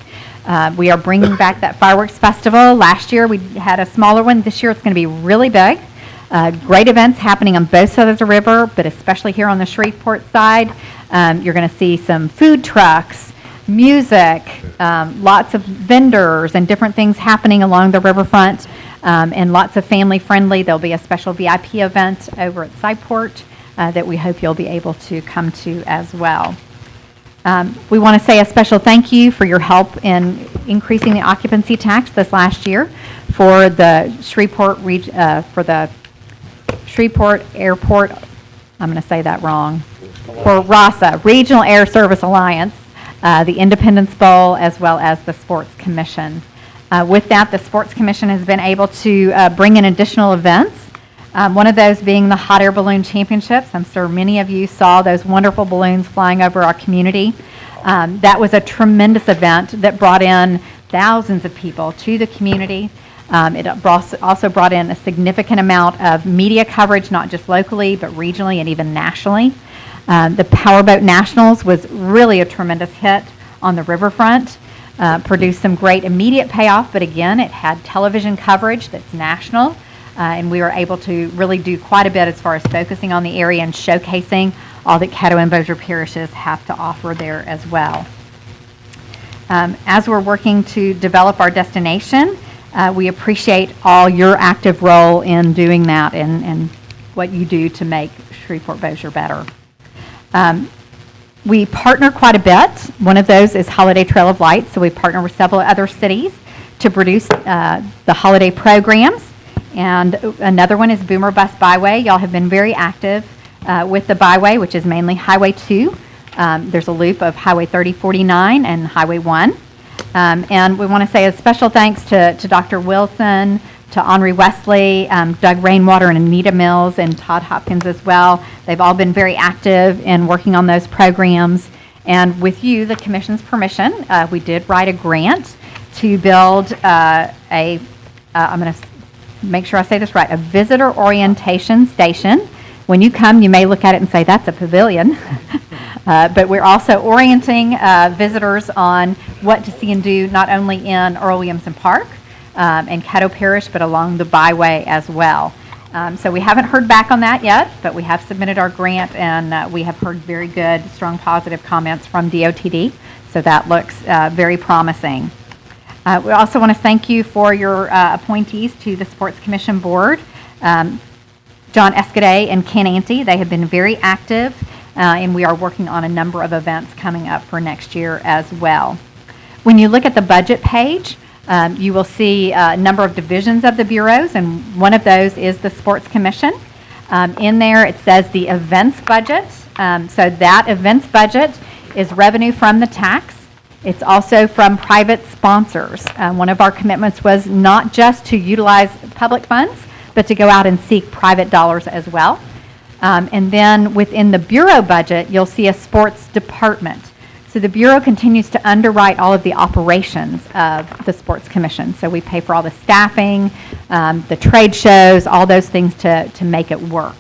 We are bringing back that fireworks festival. Last year we had a smaller one. This year it's going to be really big. Great events happening on both sides of the river, but especially here on the Shreveport side. You're going to see some food trucks, music, lots of vendors and different things happening along the riverfront, and lots of family-friendly. There'll be a special VIP event over at Cyport that we hope you'll be able to come to as well. We want to say a special thank you for your help in increasing the occupancy tax this last year for the Shreveport Airport, I'm going to say that wrong, for RASA, Regional Air Service Alliance, the Independence Bowl, as well as the Sports Commission. With that, the Sports Commission has been able to bring in additional events, one of those being the Hot Air Balloon Championships. I'm sure many of you saw those wonderful balloons flying over our community. That was a tremendous event that brought in thousands of people to the community. It also brought in a significant amount of media coverage, not just locally, but regionally and even nationally. The Powerboat Nationals was really a tremendous hit on the riverfront, produced some great immediate payoff, but again, it had television coverage that's national, and we were able to really do quite a bit as far as focusing on the area and showcasing all that Caddo and Bossier parishes have to offer there as well. As we're working to develop our destination, we appreciate all your active role in doing that and what you do to make Shreveport-Bossier better. We partner quite a bit. One of those is Holiday Trail of Lights, so we partner with several other cities to produce the holiday programs. And another one is Boomer Bus Byway. Y'all have been very active with the Byway, which is mainly Highway 2. There's a loop of Highway 3049 and Highway 1. And we want to say a special thanks to Dr. Wilson, to Henri Wesley, Doug Rainwater, and Anita Mills, and Todd Hopkins as well. They've all been very active in working on those programs. And with you, the Commission's permission, we did write a grant to build I'm going to make sure I say this right, a visitor orientation station. When you come, you may look at it and say, that's a pavilion. But we're also orienting visitors on what to see and do, not only in Earl Williamson Park and Caddo Parish, but along the byway as well. So we haven't heard back on that yet, but we have submitted our grant, and we have heard very good, strong, positive comments from DOTD. So that looks very promising. We also want to thank you for your appointees to the Sports Commission Board. John Escaday and Ken Ante, they have been very active, and we are working on a number of events coming up for next year as well. When you look at the budget page, you will see a number of divisions of the bureaus, and one of those is the Sports Commission. In there, it says the events budget. So that events budget is revenue from the tax. It's also from private sponsors. One of our commitments was not just to utilize public funds, but to go out and seek private dollars as well. And then within the Bureau budget, you'll see a sports department. So the Bureau continues to underwrite all of the operations of the Sports Commission. So we pay for all the staffing, the trade shows, all those things to make it work.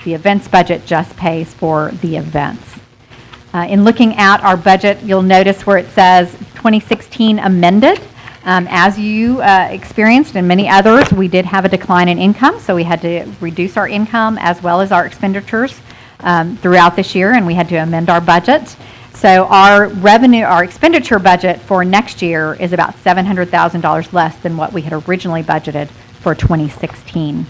The events budget just pays for the events. In looking at our budget, you'll notice where it says 2016 amended. As you experienced and many others, we did have a decline in income, so we had to reduce our income as well as our expenditures throughout this year, and we had to amend our budget. So our revenue, our expenditure budget for next year is about $700,000 less than what we had originally budgeted for 2016.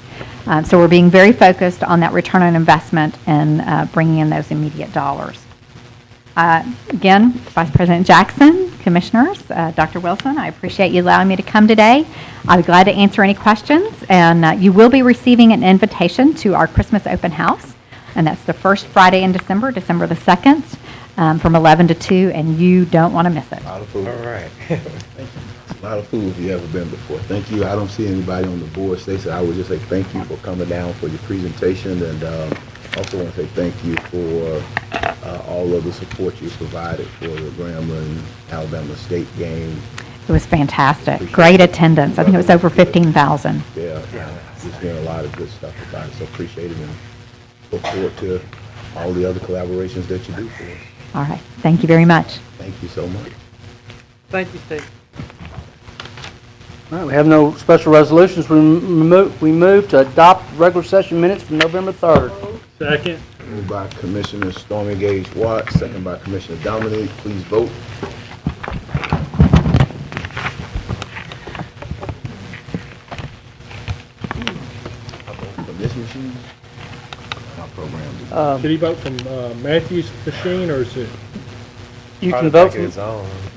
So we're being very focused on that return on investment and bringing in those immediate dollars. Again, Vice President Jackson, Commissioners, Dr. Wilson, I appreciate you allowing me to come today. I'll be glad to answer any questions, and you will be receiving an invitation to our Christmas open house, and that's the first Friday in December, December the 2nd, from 11 to 2, and you don't want to miss it. A lot of food. All right. A lot of food if you've ever been before. Thank you. I don't see anybody on the board. Stacey, I would just say thank you for coming down for your presentation, and also want to say thank you for all of the support you provided for the Grambling-Alabama State game. It was fantastic. Great attendance. I think it was over 15,000. Yeah, just hearing a lot of good stuff about it, so appreciate it, and look forward to all the other collaborations that you do for us. All right. Thank you very much. Thank you so much. Thank you, Steve. All right, we have no special resolutions. We move to adopt regular session minutes from November 3rd. Second. Moved by Commissioner Stormy Gage Watts, second by Commissioner Dominic. Please vote. From this machine? My program. Should he vote from Matthew's machine, or is it? You can vote from,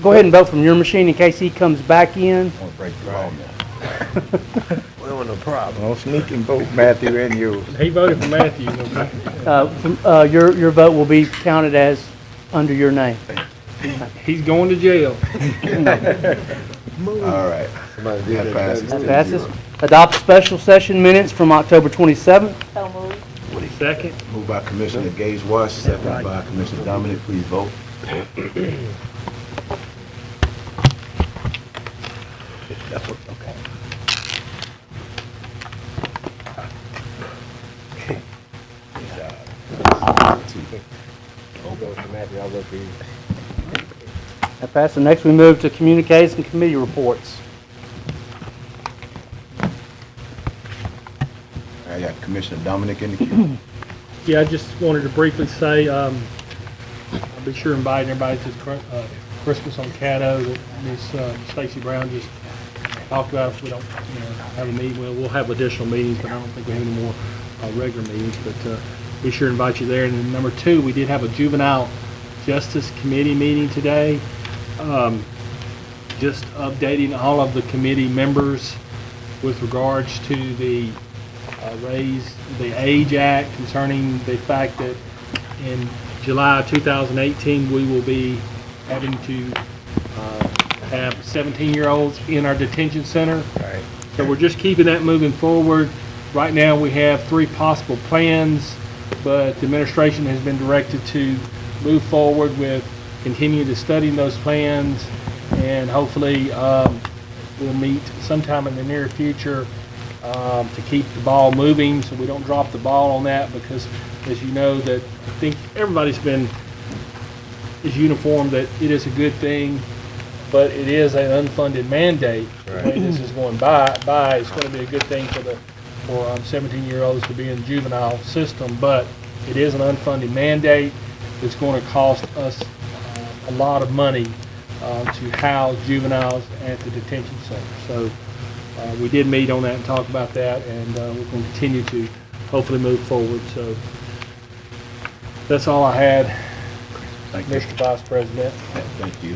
go ahead and vote from your machine in case he comes back in. I want to break the law now. We don't want no problem. Don't sneak and vote Matthew and you. He voted for Matthew. Okay. Your vote will be counted as under your name. He's going to jail. All right. That passes. That passes. Adopt special session minutes from October 27th. So moved. Second. Moved by Commissioner Gage Watts, second by Commissioner Dominic. Please vote. Okay. That passed. And next we move to communiques and committee reports. I got Commissioner Dominic in the queue. Yeah, I just wanted to briefly say, I'll be sure inviting everybody to Christmas on Caddo that Ms. Stacey Brown just talked about. If we don't have a meeting, we'll have additional meetings, but I don't think we have any more regular meetings. But be sure to invite you there. And then number 2, we did have a Juvenile Justice Committee meeting today. Just updating all of the committee members with regards to the raise the age act, concerning the fact that in July 2018 we will be having to have 17-year-olds in our detention center. Right. So we're just keeping that moving forward. Right now we have 3 possible plans, but the administration has been directed to move forward with continuing to study those plans, and hopefully we'll meet sometime in the near future to keep the ball moving so we don't drop the ball on that, because as you know, that I think everybody's been is uniform that it is a good thing, but it is an unfunded mandate. The way this is going by, it's going to be a good thing for 17-year-olds to be in the juvenile system, but it is an unfunded mandate. It's going to cost us a lot of money to house juveniles at the detention center. So we did meet on that and talk about that, and we're going to continue to hopefully move forward. So that's all I had. Mr. Vice President. Thank you.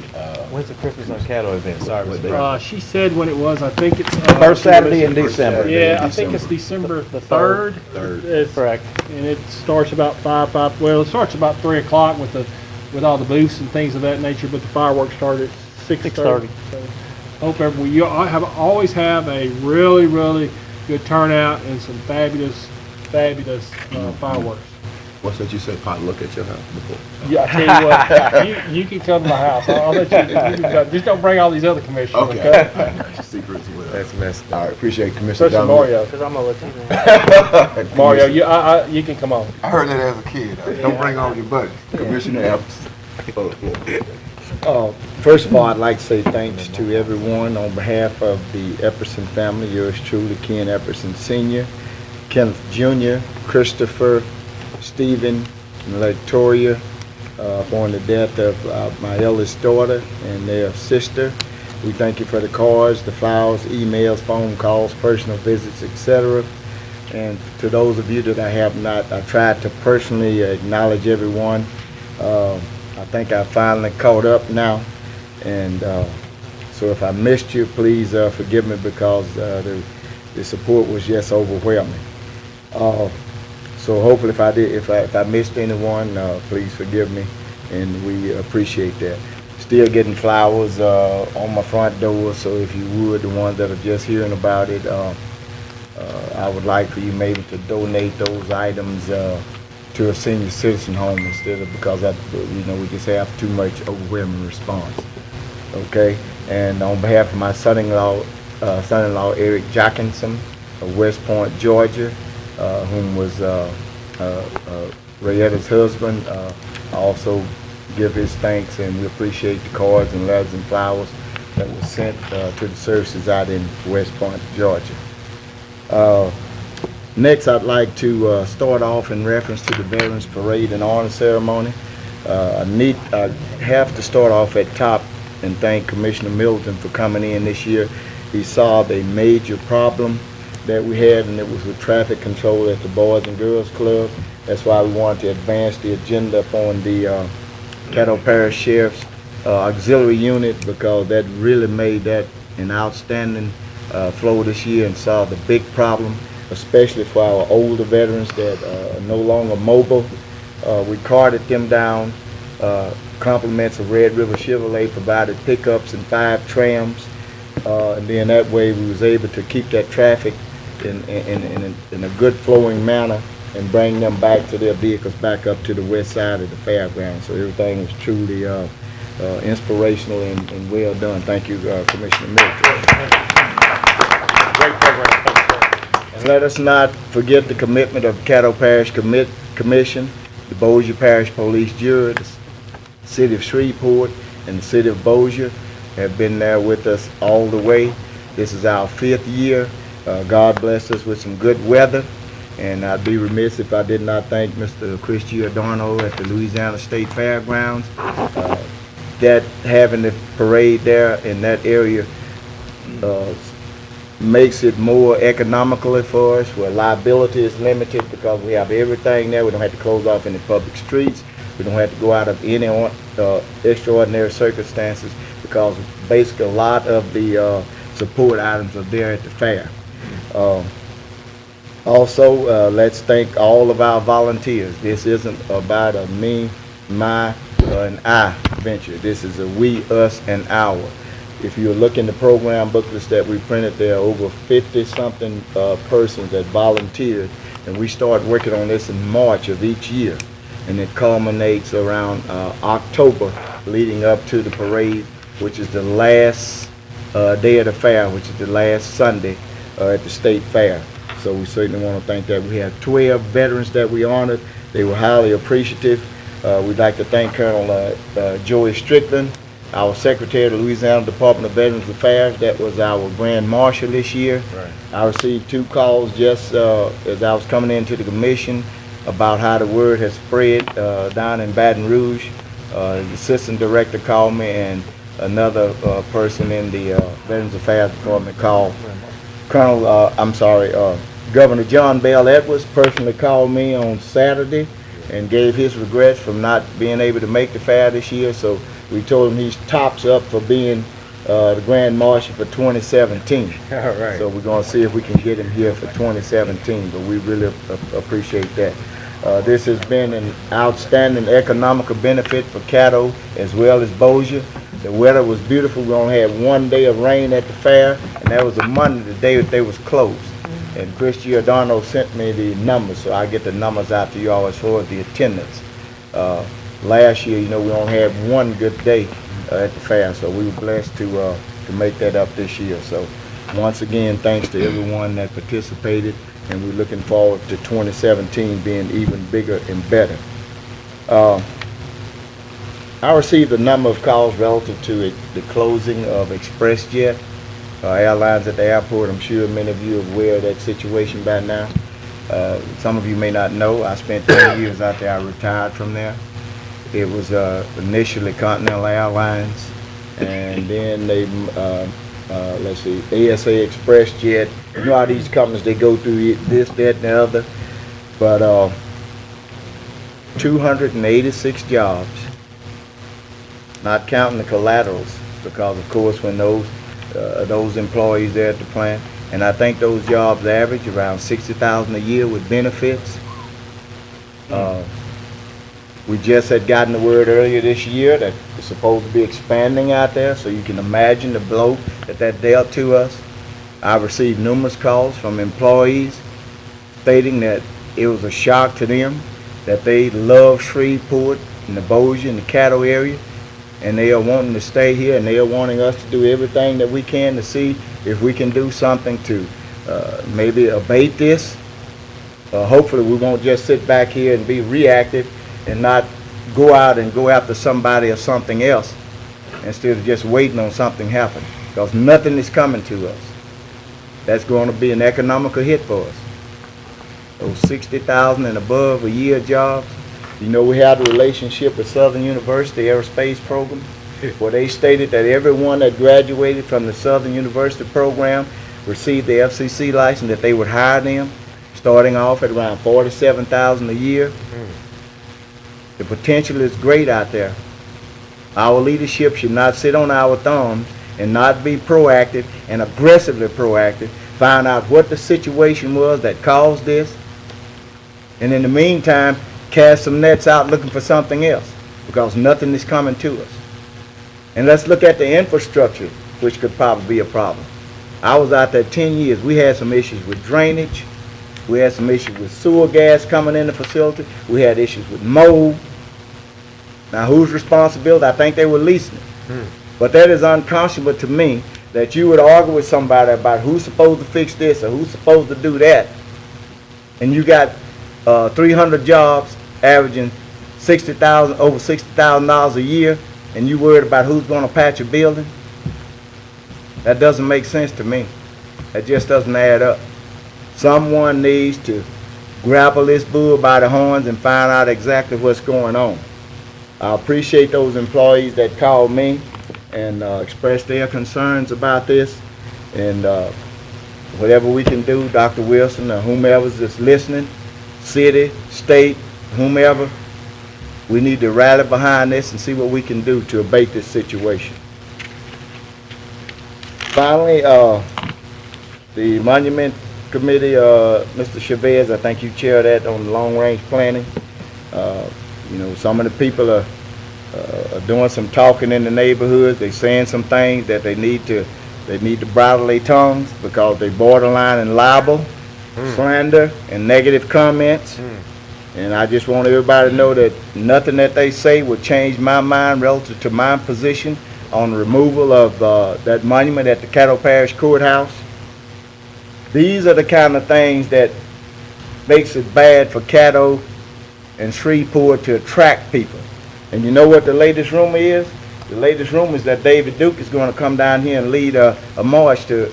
When's the Christmas on Caddo event? Sorry, Mr. Brown. She said when it was. I think it's First Saturday in December. Yeah, I think it's December the 3rd. It's correct. And it starts about 5. Well, it starts about 3 o'clock with all the booths and things of that nature. But the fireworks start at 6:30. So hope we always have a really good turnout and some fabulous fireworks. What's that you said, pot look at your house before? Yeah, I tell you what, you can come to my house. I'll let you come. Just don't bring all these other commissioners, okay? Secrets as well. That's messed up. All right, appreciate Commissioner Especially Donovan. Mario. Because I'm a Latino. Mario, you can come on. I heard that as a kid. Don't bring all your buddies. Commissioner Epps. First of all, I'd like to say thanks to everyone on behalf of the Epperson family. Yours truly, Ken Epperson Sr., Kenneth Jr., Christopher, Stephen, and Latoya, upon the death of my eldest daughter and their sister. We thank you for the cards, the flowers, emails, phone calls, personal visits, etc. And to those of you that I have not, I tried to personally acknowledge everyone. I think I finally caught up now. And so if I missed you, please forgive me, because the support was just overwhelming. So hopefully if I missed anyone, please forgive me, and we appreciate that. Still getting flowers on my front door, so if you would, the ones that are just hearing about it, I would like for you maybe to donate those items to a senior citizen home instead of, because we just have too much overwhelming response. Okay, and on behalf of my son-in-law Eric Jackinson of West Point, Georgia, whom was Rayetta's husband, I also give his thanks, and we appreciate the cards and letters and flowers that were sent to the services out in West Point, Georgia. Next, I'd like to start off in reference to the Veterans Parade and Honor Ceremony. I have to start off at top and thank Commissioner Middleton for coming in this year. He solved a major problem that we had, and it was with traffic control at the Boys and Girls Club. That's why we wanted to advance the agenda upon the Caddo Parish Sheriff's Auxiliary Unit, because that really made that an outstanding flow this year and solved a big problem, especially for our older veterans that are no longer mobile. We carted them down. Compliments of Red River Chevrolet provided pickups and 5 trams, and then that way we was able to keep that traffic in a good flowing manner and bring them back to their vehicles back up to the west side of the fairgrounds. So everything was truly inspirational and well done. Thank you, Commissioner Middleton. Great program. Thanks, And let us not forget the commitment of Caddo Parish Commission, the Bossier Parish Police Jury, the City of Shreveport, and the City of Bossier have been there with us all the way. This is our 5th year. God bless us with some good weather, and I'd be remiss if I did not thank Mr. Chris Giordano at the Louisiana State Fairgrounds. That having the parade there in that area makes it more economical for us, where liability is limited because we have everything there. We don't have to close off any public streets. We don't have to go out of any extraordinary circumstances, because basically a lot of the support items are there at the fair. Also, let's thank all of our volunteers. This isn't about a me, my, and I venture. This is a we, us, and our. If you look in the program booklets that we printed, there are over 50-something persons that volunteered, and we start working on this in March of each year, and it culminates around October, leading up to the parade, which is the last day of the fair, which is the last Sunday at the state fair. So we certainly want to thank that. We had 12 veterans that we honored. They were highly appreciative. We'd like to thank Colonel Joey Strickland, our Secretary of the Louisiana Department of Veterans Affairs. That was our Grand Marshal this year. Right. I received 2 calls just as I was coming into the commission about how the word has spread down in Baton Rouge. The Assistant Director called me, and another person in the Veterans Affairs Department called Governor John Bell Edwards personally called me on Saturday and gave his regrets from not being able to make the fair this year. So we told him he's tops up for being the Grand Marshal for 2017. All right. So we're going to see if we can get him here for 2017, but we really appreciate that. This has been an outstanding economical benefit for Caddo as well as Bossier. The weather was beautiful. We only had 1 day of rain at the fair, and that was a Monday, the day that they was closed. And Chris Giordano sent me the numbers, so I get the numbers out to you all as far as the attendance. Last year, you know, we only had 1 good day at the fair, so we were blessed to make that up this year. So once again, thanks to everyone that participated, and we're looking forward to 2017 being even bigger and better. I received a number of calls relative to the closing of ExpressJet Airlines at the airport. I'm sure many of you are aware of that situation by now. Some of you may not know, I spent 10 years out there. I retired from there. It was initially Continental Airlines, and then they, let's see, ASA ExpressJet. You know how these companies, they go through this, that, and the other. But 286 jobs, not counting the collaterals, because of course when those employees there at the plant, and I think those jobs average around $60,000 a year with benefits. We just had gotten the word earlier this year that it's supposed to be expanding out there, so you can imagine the blow that dealt to us. I received numerous calls from employees stating that it was a shock to them, that they love Shreveport and the Bossier and the Caddo area, and they are wanting to stay here, and they are wanting us to do everything that we can to see if we can do something to maybe abate this. Hopefully we won't just sit back here and be reactive and not go out and go after somebody or something else instead of just waiting on something happen, because nothing is coming to us. That's going to be an economical hit for us. Those 60,000 and above a year jobs. You know, we have a relationship with Southern University Aerospace Program, where they stated that everyone that graduated from the Southern University program received the FCC license, that they would hire them, starting off at around $47,000 a year. The potential is great out there. Our leadership should not sit on our thumbs and not be proactive and aggressively proactive, find out what the situation was that caused this, and in the meantime, cast some nets out looking for something else, because nothing is coming to us. And let's look at the infrastructure, which could probably be a problem. I was out there 10 years. We had some issues with drainage. We had some issues with sewer gas coming in the facility. We had issues with mold. Now, whose responsibility? I think they were leasing it. But that is unconscionable to me, that you would argue with somebody about who's supposed to fix this or who's supposed to do that, and you got 300 jobs averaging over $60,000 a year, and you worried about who's going to patch a building. That doesn't make sense to me. That just doesn't add up. Someone needs to grapple this bull by the horns and find out exactly what's going on. I appreciate those employees that called me and expressed their concerns about this, and whatever we can do, Dr. Wilson or whomever's that's listening, city, state, whomever, we need to rally behind this and see what we can do to abate this situation. Finally, the Monument Committee, Mr. Chavez, I think you chair that on the long-range planning. You know, some of the people are doing some talking in the neighborhood. They're saying some things that they need to bridle their tongues, because they borderline in libel, slander, and negative comments. And I just want everybody to know that nothing that they say will change my mind relative to my position on the removal of that monument at the Caddo Parish Courthouse. These are the kind of things that makes it bad for Caddo and Shreveport to attract people. And you know what the latest rumor is? The latest rumor is that David Duke is going to come down here and lead a march to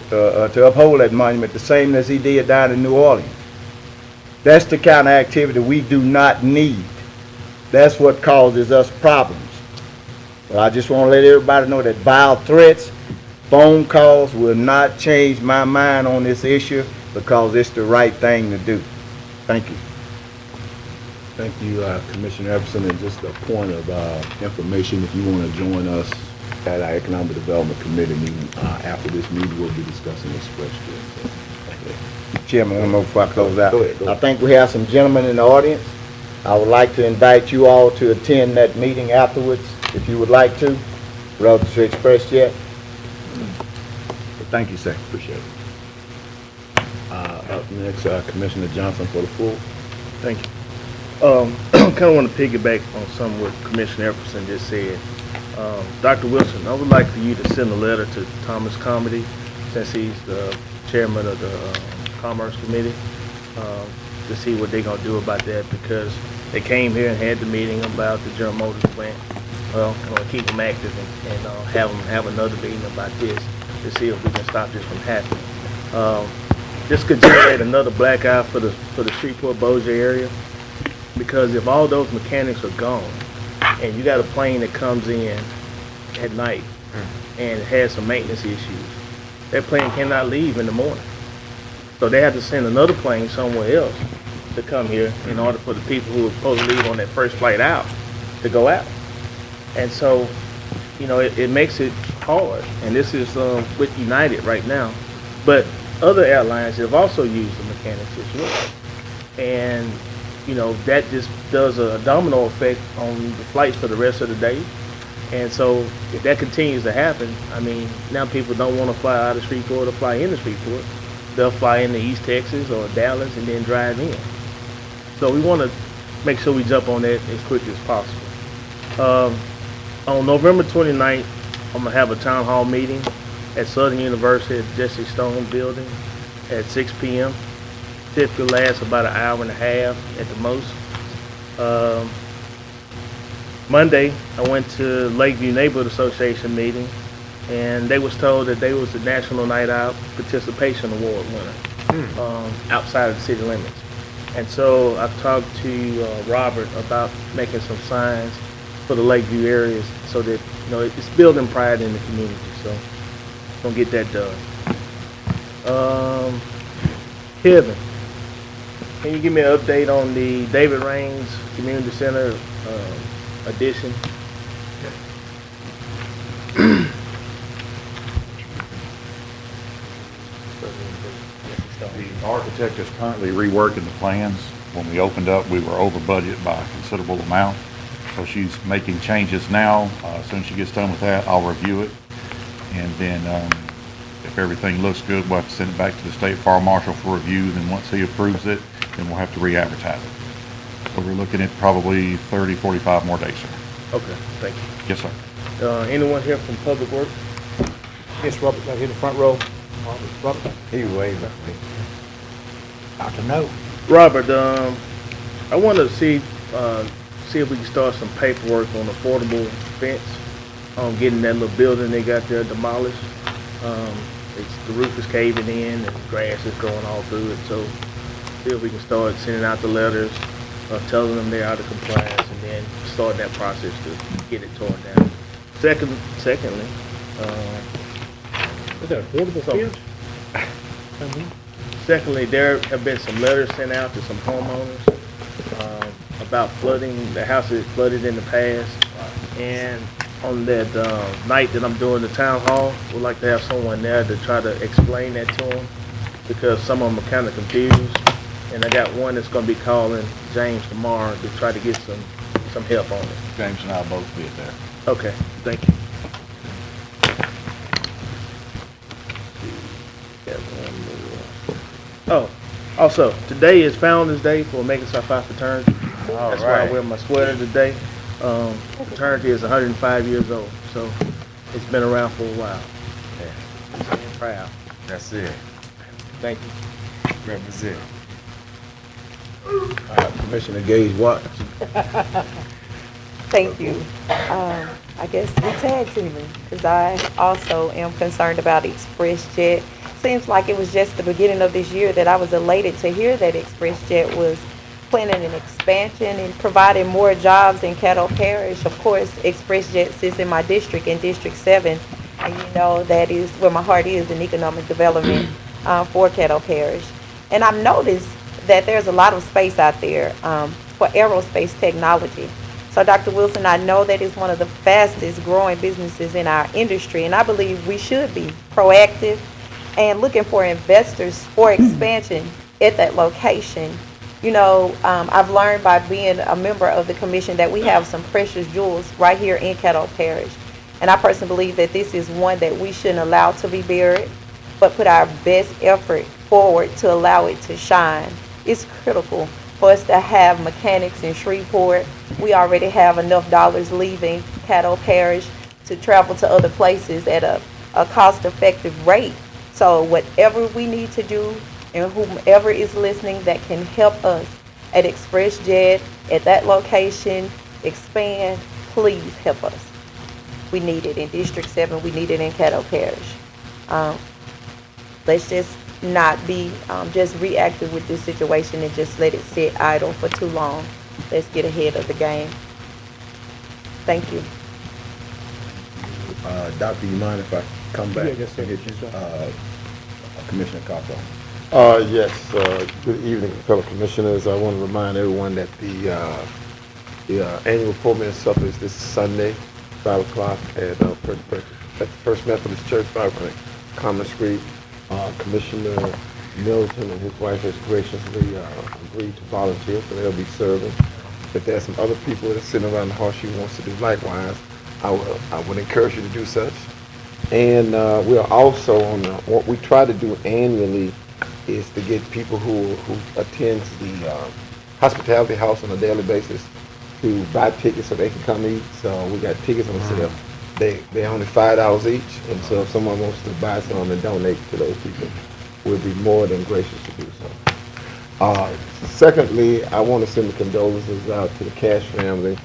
uphold that monument, the same as he did down in New Orleans. That's the kind of activity we do not need. That's what causes us problems. But I just want to let everybody know that vile threats, phone calls will not change my mind on this issue because it's the right thing to do. Thank you. Thank you, Commissioner Everson. And just a point of information, if you want to join us at our Economic Development Committee meeting, after this meeting, we'll be discussing this question. So, Chairman, one more before I close out. Go ahead. I think we have some gentlemen in the audience. I would like to invite you all to attend that meeting afterwards, if you would like to, relative to express yet. But thank you, sir. Appreciate it. Up next, Commissioner Johnson for the floor. Thank you. Kind of want to piggyback on some of what Commissioner Everson just said. Dr. Wilson, I would like for you to send a letter to Thomas Comedy, since he's the chairman of the Commerce Committee, to see what they're going to do about that, because they came here and had the meeting about the General Motors plant. Well, I'm going to keep them active and have them have another meeting about this to see if we can stop this from happening. This could generate another black eye for the Shreveport-Bossier area, because if all those mechanics are gone and you got a plane that comes in at night and has some maintenance issues, that plane cannot leave in the morning. So they have to send another plane somewhere else to come here in order for the people who are supposed to leave on that first flight out to go out. And so, you know, it makes it hard. And this is with United right now. But other airlines have also used the mechanics as well. And, you know, that just does a domino effect on the flights for the rest of the day. And so if that continues to happen, I mean, now people don't want to fly out of Shreveport or fly into Shreveport. They'll fly into East Texas or Dallas and then drive in. So we want to make sure we jump on that as quickly as possible. On November 29th, I'm going to have a town hall meeting at Southern University at Jesse Stone building at 6 p.m. Typically lasts about an hour and a half at the most. Monday, I went to Lakeview Neighborhood Association meeting, and they was told that they was the National Night Out Participation Award winner outside of the city limits. And so I talked to Robert about making some signs for the Lakeview areas so that, you know, it's building pride in the community. So gonna get that done. Kevin, can you give me an update on the David Raines Community Center addition? The architect is currently reworking the plans. When we opened up, we were over budget by a considerable amount. So she's making changes now. As soon as she gets done with that, I'll review it. And then if everything looks good, we'll have to send it back to the State Fire Marshal for review. Then once he approves it, then we'll have to re-advertise it. So we're looking at probably 30, 45 more days, sir. Okay, thank you. Yes, sir. Anyone here from Public Works? Yes, Robert, right here in the front row. Robert. He waved at me. Dr. No. Robert, I want to see if we can start some paperwork on affordable fence, on getting that little building they got there demolished. The roof is caving in and grass is going all through it. So see if we can start sending out the letters, telling them they're out of compliance, and then start that process to get it torn down. Secondly, Is that affordable fence? Secondly, there have been some letters sent out to some homeowners about flooding. The house is flooded in the past, and on that night that I'm doing the town hall, we'd like to have someone there to try to explain that to them, because some of them are kind of confused. And I got one that's going to be calling James tomorrow to try to get some help on it. James and I will both be there. Okay, thank you. Oh, also, today is Founders Day for Making South High Fraternity. That's why I wear my sweater today. Fraternity is 105 years old, so it's been around for a while. Yeah. I'm proud. That's it. Thank you. Represent. Commissioner Gage Watts. Thank you. I guess we tag teaming, because I also am concerned about ExpressJet. Seems like it was just the beginning of this year that I was elated to hear that ExpressJet was planning an expansion and providing more jobs in Caddo Parish. Of course, ExpressJet sits in my district, in District 7, and you know that is where my heart is in economic development for Caddo Parish. And I've noticed that there's a lot of space out there for aerospace technology. So Dr. Wilson, I know that is one of the fastest growing businesses in our industry, and I believe we should be proactive and looking for investors for expansion at that location. You know, I've learned by being a member of the commission that we have some precious jewels right here in Caddo Parish. And I personally believe that this is one that we shouldn't allow to be buried, but put our best effort forward to allow it to shine. It's critical for us to have mechanics in Shreveport. We already have enough dollars leaving Caddo Parish to travel to other places at a cost-effective rate. So whatever we need to do, and whomever is listening that can help us at ExpressJet, at that location, expand, please help us. We need it in District 7. We need it in Caddo Parish. Let's just not be just reactive with this situation and just let it sit idle for too long. Let's get ahead of the game. Thank you. Doctor, you mind if I come back? Yeah, yes, sir. And hit you? Commissioner Caddo. Yes, good evening, fellow commissioners. I want to remind everyone that the annual program supper is this Sunday, 5 o'clock at the First Methodist Church, 5 o'clock, Common Street. Commissioner Milton and his wife has graciously agreed to volunteer, so they'll be serving. If there's some other people that are sitting around the house who wants to do likewise, I would encourage you to do such. And we are also on what we try to do annually is to get people who attend the hospitality house on a daily basis to buy tickets so they can come eat. So we got tickets on sale. They're only $5 each, and so if someone wants to buy some and donate to those people, we'll be more than gracious to do so. Secondly, I want to send the condolences out to the Cash family.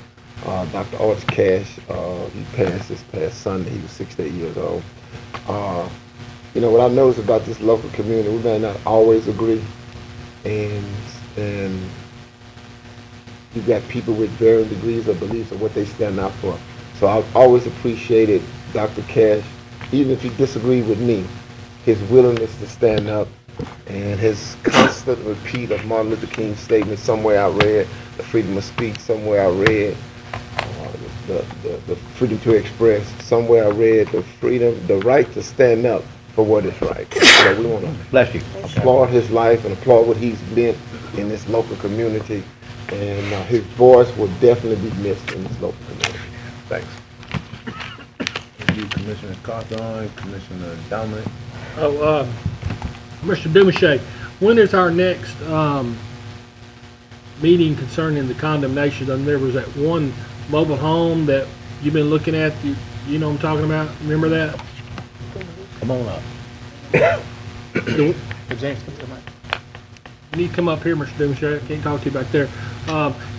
Dr. Arch Cash, he passed this past Sunday. He was 68 years old. You know, what I noticed about this local community, we may not always agree, and you've got people with varying degrees of beliefs of what they stand out for. So I've always appreciated Dr. Cash, even if he disagreed with me, his willingness to stand up and his constant repeat of Martin Luther King's statement. Somewhere I read the freedom of speech, somewhere I read the freedom to express, somewhere I read the right to stand up for what is right. So we want to applaud his life and applaud what he's been in this local community, and his voice will definitely be missed in this local community. Thanks. Thank you, Commissioner Cawthorn, Commissioner Dominic. Mr. Dumache, when is our next meeting concerning the condemnation? And there was that one mobile home that you've been looking at. You know what I'm talking about? Remember that? Come on up. James, come up. You need to come up here, Mr. Dumache. I can't talk to you back there.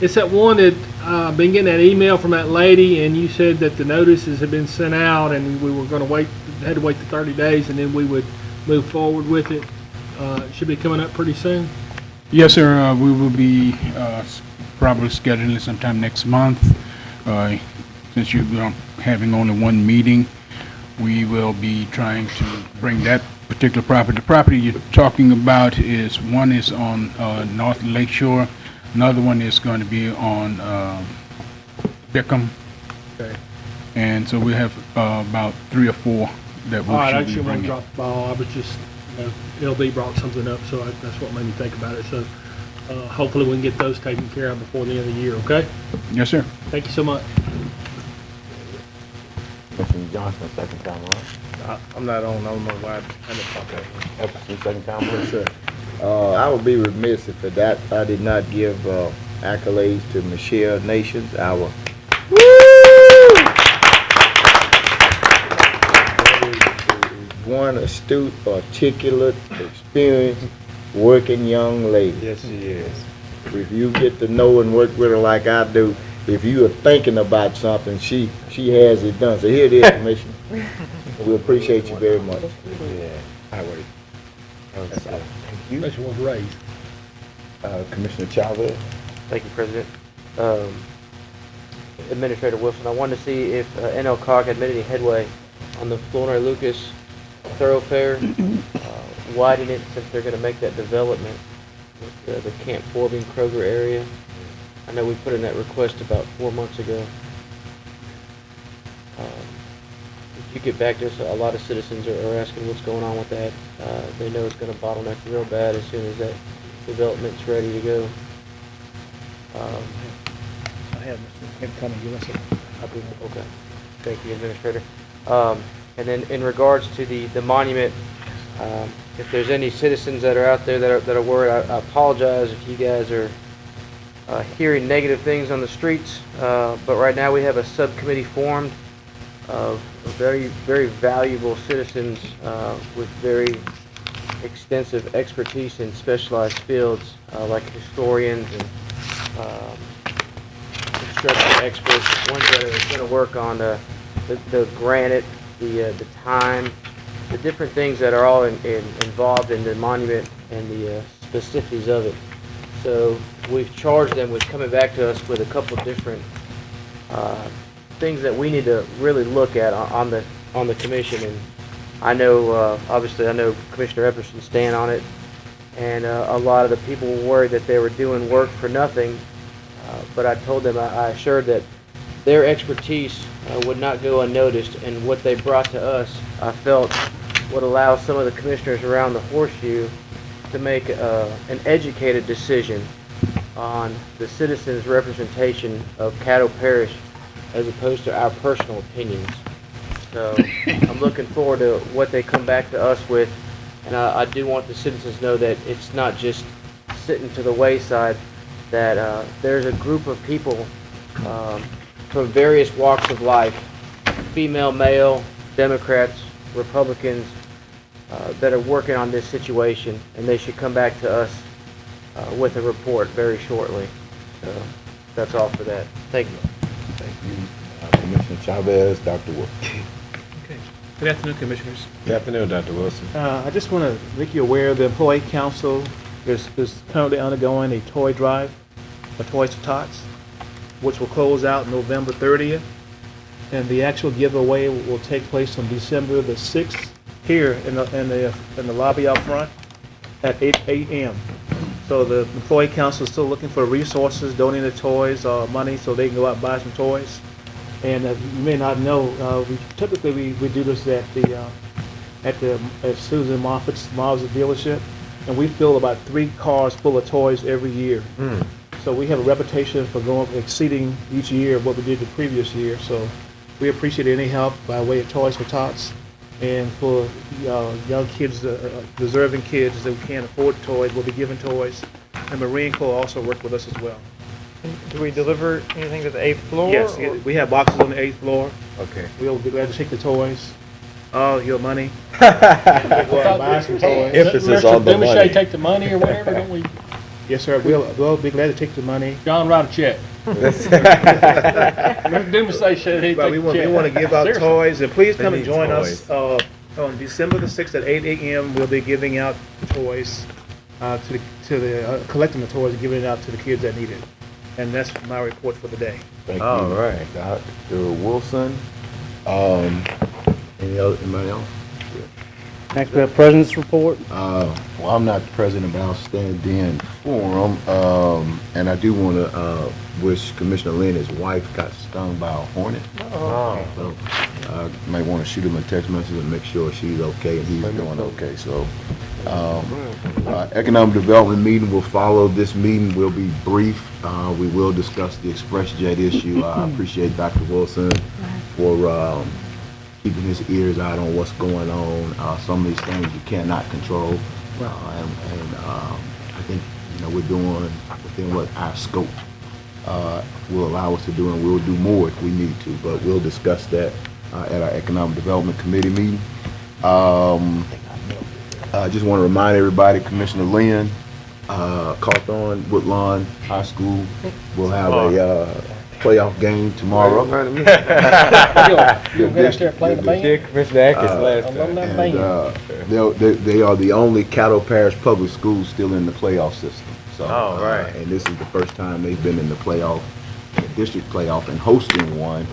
It's that one that I've been getting that email from that lady, and you said that the notices had been sent out, and we were going to had to wait the 30 days, and then we would move forward with it. It should be coming up pretty soon. Yes, sir. We will be probably scheduling it sometime next month. Since you're having only one meeting, we will be trying to bring that particular property. The property you're talking about is, one is on North Lakeshore. Another one is going to be on Bickham. Okay. And so we have about 3 or 4 that we All right, I should be actually want to bringing. drop the ball. I was just, LD brought something up, so that's what made me think about it. So hopefully we can get those taken care of before the end of the year, okay? Yes, sir. Thank you so much. Commissioner Johnson, second time around. I'm not on, I don't know why. I didn't talk that. Epperson, second time around. Yes, sir. I would be remiss if I did not give accolades to Michelle Nations, our one astute, articulate, experienced, working young lady. Yes, she is. If you get to know and work with her like I do, if you are thinking about something, she has it done. So here it is, Commissioner. We appreciate you very much. Yeah. Highway. That's all. Thank you. Commissioner was raised. Commissioner Chavez. Thank you, President. Administrator Wilson, I wanted to see if NLCOG had made any headway on the Flournoy Lucas thoroughfare, widen it since they're going to make that development with the Camp Forbing Kroger area. I know we put in that request about 4 months ago. If you get back to us, a lot of citizens are asking what's going on with that. They know it's going to bottleneck real bad as soon as that development's ready to go. I have him come and give us a copy. Okay. Thank you, Administrator. And then in regards to the monument, if there's any citizens that are out there that are worried, I apologize if you guys are hearing negative things on the streets. But right now we have a subcommittee formed of very, very valuable citizens with very extensive expertise in specialized fields like historians and construction experts, ones that are going to work on the granite, the time, the different things that are all involved in the monument and the specificities of it. So we've charged them with coming back to us with a couple different things that we need to really look at on the commission. And I know, obviously, I know Commissioner Epperson stand on it, and a lot of the people were worried that they were doing work for nothing. But I told them, I assured that their expertise would not go unnoticed, and what they brought to us, I felt, would allow some of the commissioners around the horseshoe to make an educated decision on the citizens' representation of Caddo Parish as opposed to our personal opinions. So I'm looking forward to what they come back to us with, and I do want the citizens to know that it's not just sitting to the wayside, that there's a group of people from various walks of life, female, male, Democrats, Republicans, that are working on this situation, and they should come back to us with a report very shortly. So that's all for that. Thank you. Thank you, Commissioner Chavez. Dr. Wilson. Okay. Good afternoon, Commissioners. Good afternoon, Dr. Wilson. I just want to make you aware the Employee Council is currently undergoing a toy drive for Toys for Tots, which will close out November 30th. And the actual giveaway will take place on December the 6th here in the lobby out front at 8 a.m. So the Employee Council is still looking for resources, donating toys, money, so they can go out and buy some toys. And you may not know, typically we do this at Susan Moffitt's Miles dealership, and we fill about 3 cars full of toys every year. So we have a reputation for exceeding each year what we did the previous year. So we appreciate any help by way of Toys for Tots, and for young kids, deserving kids that can't afford toys, we'll be giving toys. And Marine Corps also work with us as well. Do we deliver anything to the 8th floor? Yes, we have boxes on the 8th floor. Okay. We'll be glad to take the toys. All your money. Buy some toys. Emphasis on the money. Mr. take the money or whatever, don't we? Yes, sir. We'll be glad to take the money. John, write a check. Mr. Dumasay said he'd take We the check. want to give out Seriously. toys, and please come They and need join toys. us on December the 6th at 8 a.m. We'll be giving out toys collecting the toys and giving it out to the kids that need it. And that's my report for the day. Thank All you, right. Dr. Wilson. Anybody else? Next, we have President's Report. Well, I'm not the president, but I'll stand in for him. And I do want to wish Commissioner Lynn, his wife, got stung by a hornet. So might want to shoot him a text message and make sure she's okay and he's doing okay. So economic development meeting will follow. This meeting will be brief. We will discuss the ExpressJet issue. I appreciate Dr. Wilson for keeping his ears out on what's going on. Some of these things you cannot control, and I think we're doing within what our scope will allow us to do, and we'll do more if we need to. But we'll discuss that at our Economic Development Committee meeting. I just want to remind everybody, Commissioner Lynn, Cawthorn, Woodlawn High School will have a playoff game tomorrow. You gonna get up there and play the band? Commissioner Atkins last time. And they are the only Caddo Parish public schools still in the playoff system. So, right. and this is the first time they've been in the playoff, the district playoff, and hosting one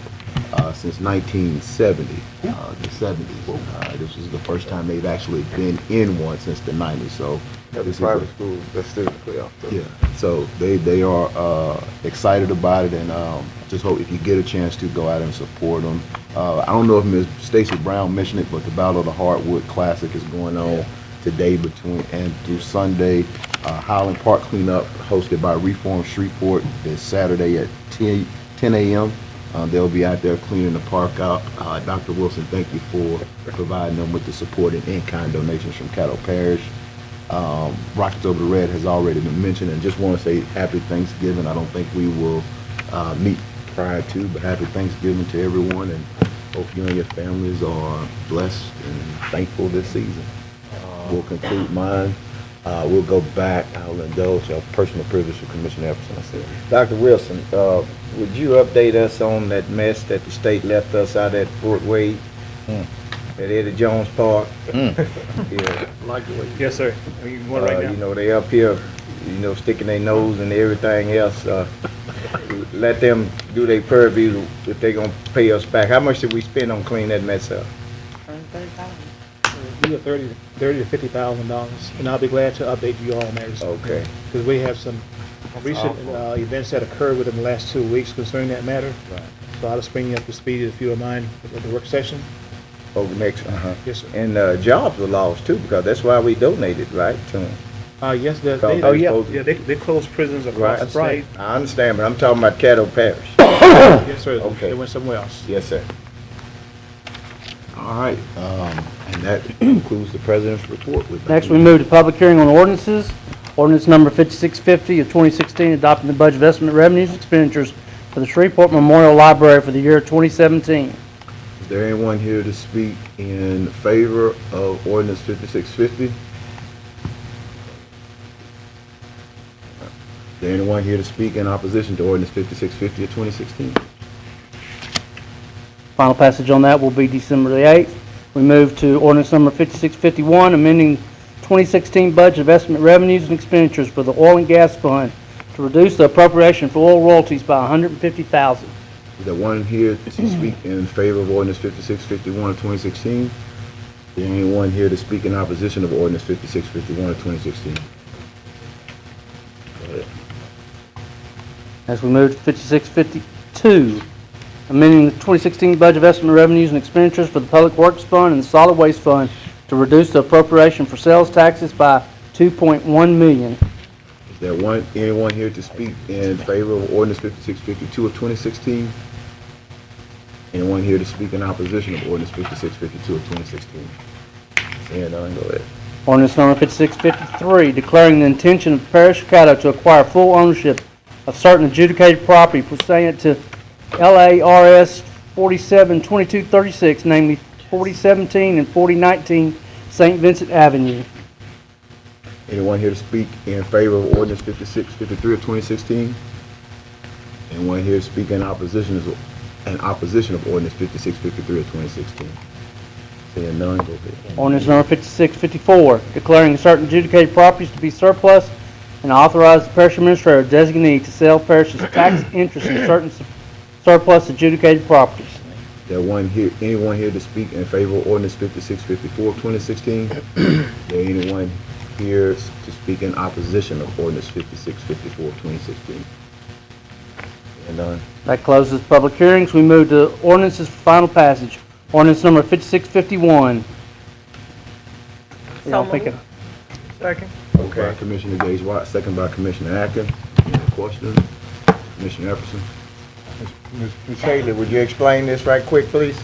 since 1970, the 70s. This is the first time they've actually been in one since the 90s. So This private school that's still in the playoff. yeah, so they are excited about it, and just hope if you get a chance to go out and support them. I don't know if Ms. Stacy Brown mentioned it, but the Battle of the Hardwood Classic is going on today through Sunday. Highland Park cleanup hosted by Reform Shreveport is Saturday at 10 a.m. They'll be out there cleaning the park out. Dr. Wilson, thank you for providing them with the support and in-kind donations from Caddo Parish. Rockets Over the Red has already been mentioned, and just want to say happy Thanksgiving. I don't think we will meet prior to, but happy Thanksgiving to everyone, and hope you and your families are blessed and thankful this season. We'll conclude mine. We'll go back. I'll indulge our personal privilege for Commissioner Epperson. I said, Dr. Wilson, would you update us on that mess that the state left us out at Fort Wade? At Eddie Jones Park? Yeah. Yes, sir. You want right now? You know, they up here, sticking their nose and everything else. Let them do their purview if they gonna pay us back. How much did we spend on cleaning that mess up? We got $30,000 to $50,000, and I'll be glad to update you all on that. Okay. Because we have some recent events that occurred within the last 2 weeks concerning that matter. Right. So I'll just bring you up to speed, if you don't mind, at the work session. Over next, Yes, sir. And jobs were lost too, because that's why we donated, right, to them. Yes, they closed prisons across the state. I understand, but I'm talking about Caddo Parish. Yes, sir. Okay. They went somewhere else. Yes, sir. all right, and that concludes the President's report. Next, we move to public hearing on ordinances. Ordinance number 5650 of 2016, adopting the budget of estimate revenues and expenditures for the Shreveport Memorial Library for the year 2017. Is there anyone here to speak in favor of ordinance 5650? Is there anyone here to speak in opposition to ordinance 5650 of 2016? Final passage on that will be December the 8th. We move to ordinance number 5651, amending 2016 budget of estimate revenues and expenditures for the oil and gas fund to reduce the appropriation for oil royalties by $150,000. Is there one here to speak in favor of ordinance 5651 of 2016? Is there anyone here to speak in opposition of ordinance 5651 of 2016? Go ahead. As we move to 5652, amending the 2016 budget of estimate revenues and expenditures for the Public Works Fund and the Solid Waste Fund to reduce the appropriation for sales taxes by $2.1 million. Is there anyone here to speak in favor of ordinance 5652 of 2016? Anyone here to speak in opposition of ordinance 5652 of 2016? Seeing none, go ahead. Ordinance number 5653, declaring the intention of the Parish of Caddo to acquire full ownership of certain adjudicated property pursuant to LARS 472236, namely 4017 and 4019 St. Vincent Avenue. Anyone here to speak in favor of ordinance 5653 of 2016? Anyone here to speak in opposition of ordinance 5653 of 2016? Seeing none, go ahead. Ordinance number 5654, declaring certain adjudicated properties to be surplus and authorize the parish administrator designee to sell parish's tax interest in certain surplus adjudicated properties. There anyone here to speak in favor of ordinance 5654 of 2016? There anyone here to speak in opposition of ordinance 5654 of 2016? And none. That closes public hearings. We move to ordinances for final passage. Ordinance number 5651. Y'all pick it up. Second. Okay. By Commissioner Gage-Watt, second by Commissioner Atkins. Any questions? Commissioner Epperson. Ms. Haley, would you explain this right quick, please?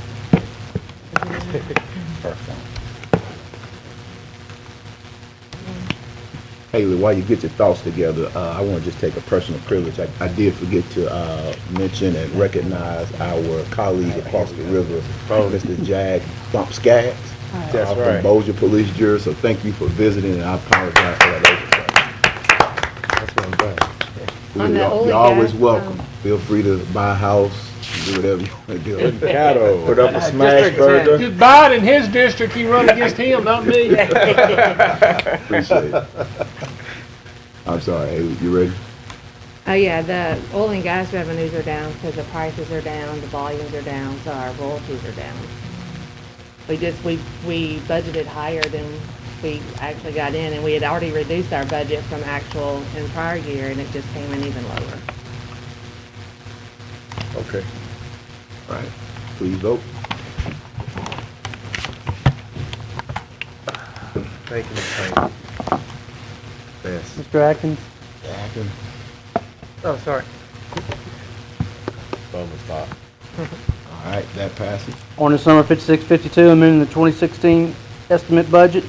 Haley, while you get your thoughts together, I want to just take a personal privilege. I did forget to mention and recognize our colleague across the river, Mr. Jag Thump Skaggs. That's From right. Bossier Police Jury, so thank you for visiting, and I apologize for that. That's what I'm glad. On the oil and You're always gas, welcome. Feel free to buy a house, do whatever you want to do. Caddo, put up a smash burger. Just buy it in his district, you run against him, not me. Appreciate it. I'm sorry, Haley, you ready? Oh, yeah, the oil and gas revenues are down because the prices are down, the volumes are down, so our royalties are down. We budgeted higher than we actually got in, and we had already reduced our budget from actual in prior year, and it just came in even lower. Okay. All right, please vote. Thank you, Ms. Frank. Yes. Mr. Atkins? Atkins. Oh, sorry. Stop. All right, that passes. Ordinance number 5652, amending the 2016 estimate budget,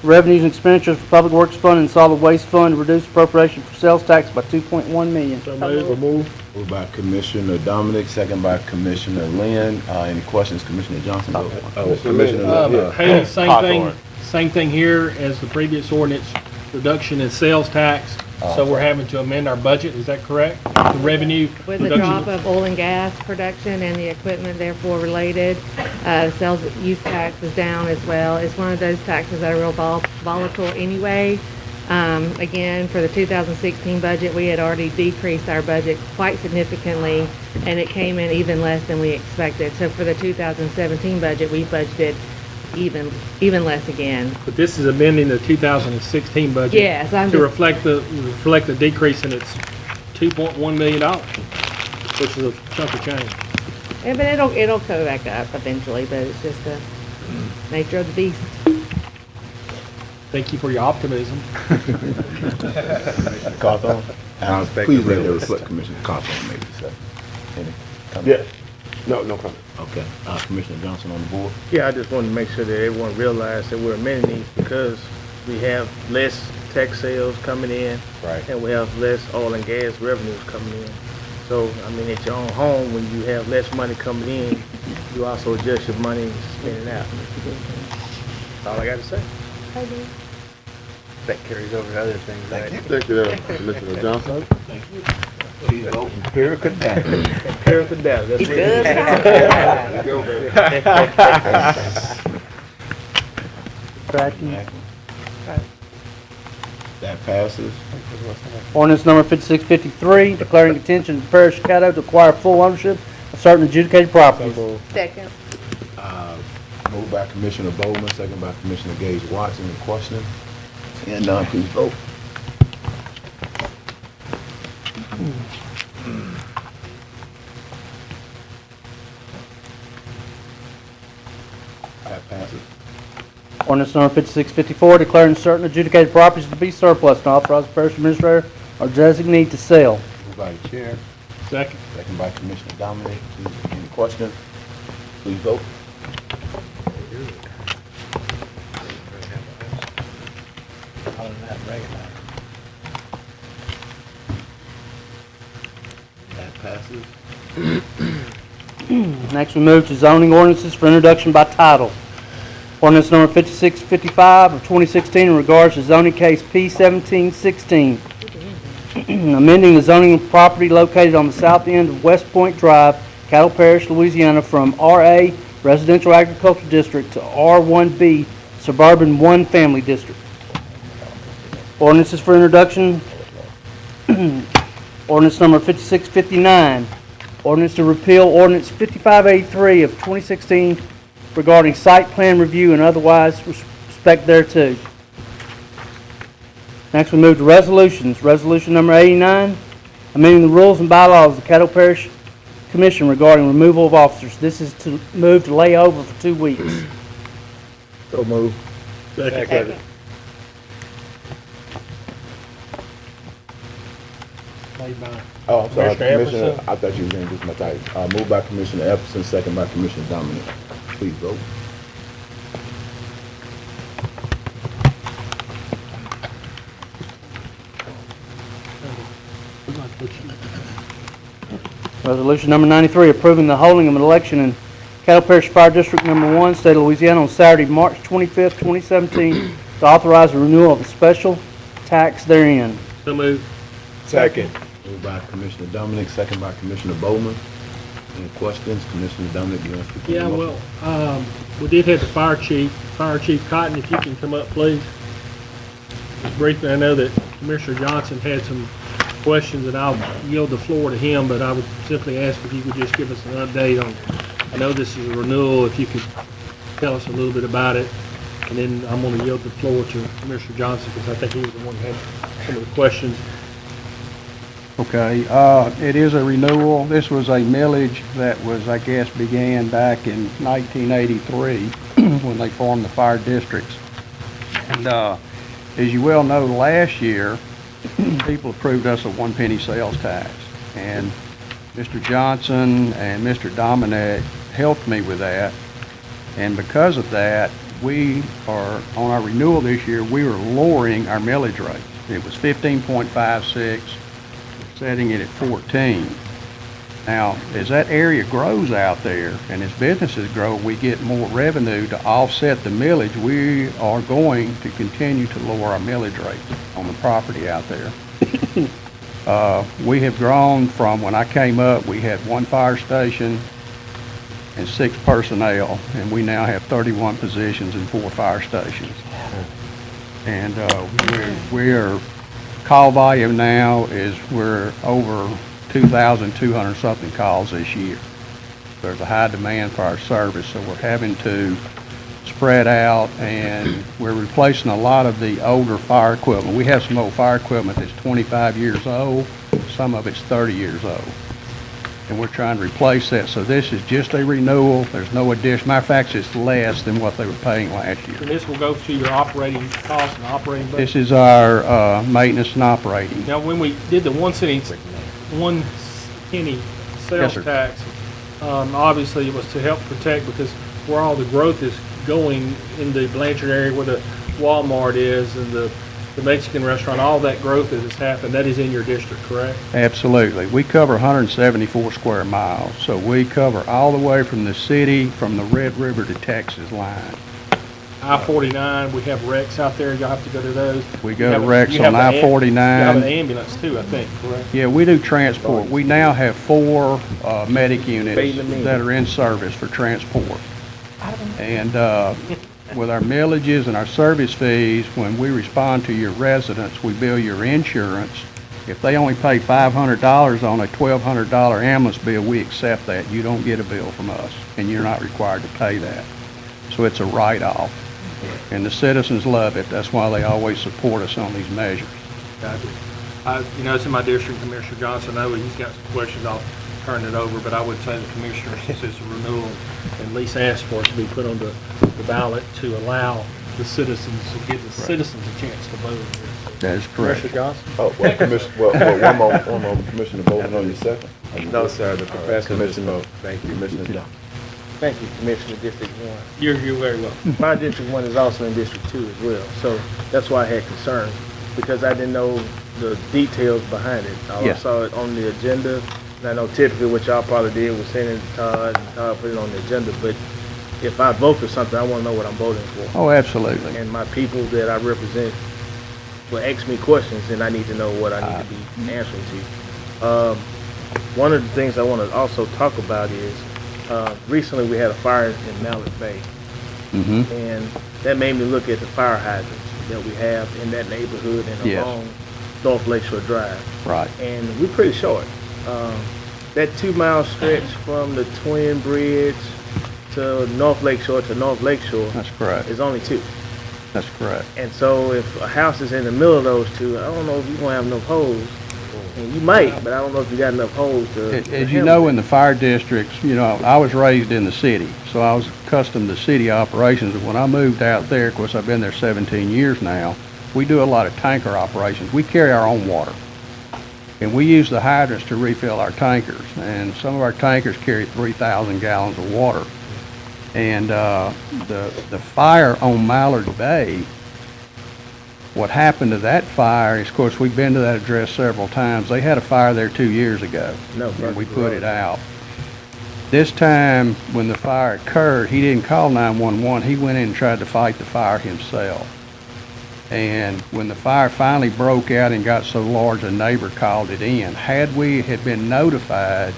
revenues and expenditures for Public Works Fund and Solid Waste Fund to reduce appropriation for sales tax by $2.1 million. So moved. Moved by Commissioner Dominic, second by Commissioner Lynn. Any questions, Commissioner Johnson? Commissioner Lynn. Hey, same thing here as the previous ordinance, reduction in sales tax. So we're having to amend our budget, is that correct? The revenue With the reduction. drop of oil and gas production and the equipment therefore related, sales use tax is down as well. It's one of those taxes that are real volatile anyway. Again, for the 2016 budget, we had already decreased our budget quite significantly, and it came in even less than we expected. So for the 2017 budget, we budgeted even less again. But this is amending the 2016 budget. Yes, I'm to just- reflect the decrease in its $2.1 million, which is a chunk of change. Yeah, but it'll go back up eventually, but it's just the nature of the beast. Thank you for your optimism. Cawthorn? Please let that reflect Commissioner Cawthorn maybe, sir. Any comment? Yeah. No comment. Okay. Commissioner Johnson on the board? Yeah, I just wanted to make sure that everyone realized that we're amending these because we have less tax sales coming in. Right. And we have less oil and gas revenues coming in. So, I mean, at your own home, when you have less money coming in, you also adjust your money and spend it out. That's all I got to say. That carries over to other things. Thank you, Commissioner Johnson. Thank you. Please vote empirical data. Empirical data, that's It what it Atkins? That passes. Ordinance number 5653, declaring intention of the Parish of Caddo to acquire full ownership of certain adjudicated properties. Second. Moved by Commissioner Bowman, second by Commissioner Gage Watson. Any questions? And none, please vote. That passes. Ordinance number 5654, declaring certain adjudicated properties to be surplus and authorize the parish administrator or designee to sell. Moved by the chair, Second. second by Commissioner Dominic. Any questions? Please vote. That passes. Next, we move to zoning ordinances for introduction by title. Ordinance number 5655 of 2016 in regards to zoning case P1716. Amending the zoning of property located on the south end of West Point Drive, Caddo Parish, Louisiana from RA Residential Agricultural District to R1B Suburban 1 Family District. Ordinances for introduction. Ordinance number 5659. Ordinance to repeal Ordinance 5583 of 2016 regarding site plan review and otherwise respect thereto. Next, we move to resolutions. Resolution number 89, amending the rules and bylaws of the Caddo Parish Commission regarding removal of officers. This is to move to lay over for 2 weeks. So move. Second. Made by Oh, I'm sorry, Commissioner Commissioner, Epperson. I thought you were going to do my title. Moved by Commissioner Epperson, second by Commissioner Dominic. Please vote. Resolution number 93, approving the holding of an election in Caddo Parish Fire District Number 1, State of Louisiana on Saturday, March 25th, 2017, to authorize the renewal of the special tax therein. So moved. Second. Moved by Commissioner Dominic, second by Commissioner Bowman. Any questions? Commissioner Dominic, you want to speak on the Yeah, motion? well, we did have the Fire Chief Cotton, if you can come up, please. Just briefly, I know that Commissioner Johnson had some questions, and I'll yield the floor to him, but I would simply ask if you could just give us an update on, I know this is a renewal, if you could tell us a little bit about it, and then I'm going to yield the floor to Commissioner Johnson, because I think he was the one who had some of the questions. Okay, it is a renewal. This was a millage that was, I guess, began back in 1983 when they formed the fire districts. And as you well know, last year, people approved us a 1 penny sales tax. And Mr. Johnson and Mr. Dominic helped me with that. And because of that, we are, on our renewal this year, we were lowering our millage rate. It was 15.56. Setting it at 14. Now, as that area grows out there and as businesses grow, we get more revenue to offset the millage. We are going to continue to lower our millage rate on the property out there. We have grown from when I came up, we had 1 fire station and 6 personnel, and we now have 31 positions and 4 fire stations. And we're call volume now is we're over 2,200 something calls this year. There's a high demand for our service, so we're having to spread out, and we're replacing a lot of the older fire equipment. We have some old fire equipment that's 25 years old, some of it's 30 years old. And we're trying to replace that, so this is just a renewal. There's no addition. Matter of fact, it's less than what they were paying last year. And this will go to your operating costs and operating budget? This is our maintenance and operating. Now, when we did the 1 penny sales sir. tax, obviously it was to help protect, because where all the growth is going in the Blanchard area where the Walmart is and the Mexican restaurant, all that growth that has happened, that is in your district, correct? Absolutely. We cover 174 square miles, so we cover all the way from the city, from the Red River to Texas line. I-49, we have wrecks out there, y'all have to go to those. We go to wrecks on I-49. You have an ambulance too, I think, correct? Yeah, we do transport. We now have 4 medic units that are in service for transport. And with our millages and our service fees, when we respond to your residents, we bill your insurance. If they only pay $500 on a $1,200 ambulance bill, we accept that. You don't get a bill from us, and you're not required to pay that. So it's a write-off. And the citizens love it. That's why they always support us on these measures. Gotcha. You know, it's in my district, Commissioner Johnson, I know he's got some questions, I'll turn it over, but I would say the commissioner, since it's a renewal, at least ask for it to be put on the ballot to allow the citizens, to give the citizens a chance to vote. That is correct. Commissioner Johnson? Oh, well, one more, Commissioner Bowman on your second. No, sir, the professor Commissioner, Thank you. Commissioner Johnson. Thank you, Commissioner District 1. You're very welcome. My District 1 is also in District 2 as well, so that's why I had concerns, because I didn't know the details behind it. I saw it on the agenda, and I know typically what y'all probably did was send it to Todd, and Todd put it on the agenda, but if I vote for something, I want to know what I'm voting for. Oh, absolutely. And my people that I represent will ask me questions, and I need to know what I need to be answering to. One of the things I want to also talk about is, recently we had a fire in Mallet Bay. And that made me look at the fire hydrants that we have in that neighborhood and along North Lakeshore Drive. Right. And we're pretty short. That 2-mile stretch from the Twin Bridge to North Lakeshore That's correct. is only 2. That's correct. And so if a house is in the middle of those 2, I don't know if you're going to have enough holes. And you might, but I don't know if you got enough holes to As you know, in the fire districts, you know, I was raised in the city, so I was accustomed to city operations. And when I moved out there, of course, I've been there 17 years now, we do a lot of tanker operations. We carry our own water. And we use the hydrants to refill our tankers. And some of our tankers carry 3,000 gallons of water. And the fire on Mallard Bay What happened to that fire is, of course, we've been to that address several times. They had a fire there 2 years ago, and we put it out. This time, when the fire occurred, he didn't call 911. He went in and tried to fight the fire himself. And when the fire finally broke out and got so large, a neighbor called it in. Had we had been notified,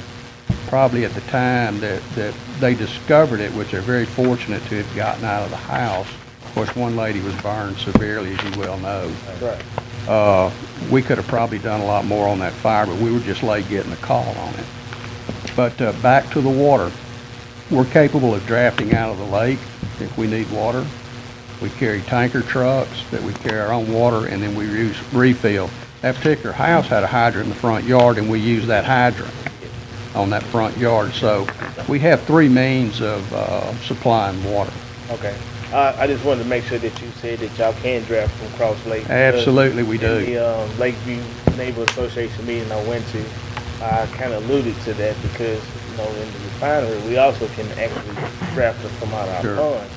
probably at the time that they discovered it, which they're very fortunate to have gotten out of the house. Of course, one lady was burned severely, as you well know. Right. We could have probably done a lot more on that fire, but we were just late getting the call on it. But back to the water. We're capable of drafting out of the lake if we need water. We carry tanker trucks that we carry our own water, and then we use refill. That particular house had a hydrant in the front yard, and we use that hydrant on that front yard. So we have 3 means of supplying water. Okay. I just wanted to make sure that you said that y'all can draft from Cross Lake. Absolutely, we do. In the Lakeview Neighborhood Association meeting I went to, I kind of alluded to that because, in the refinery, we also can actually draft it from out of our pond.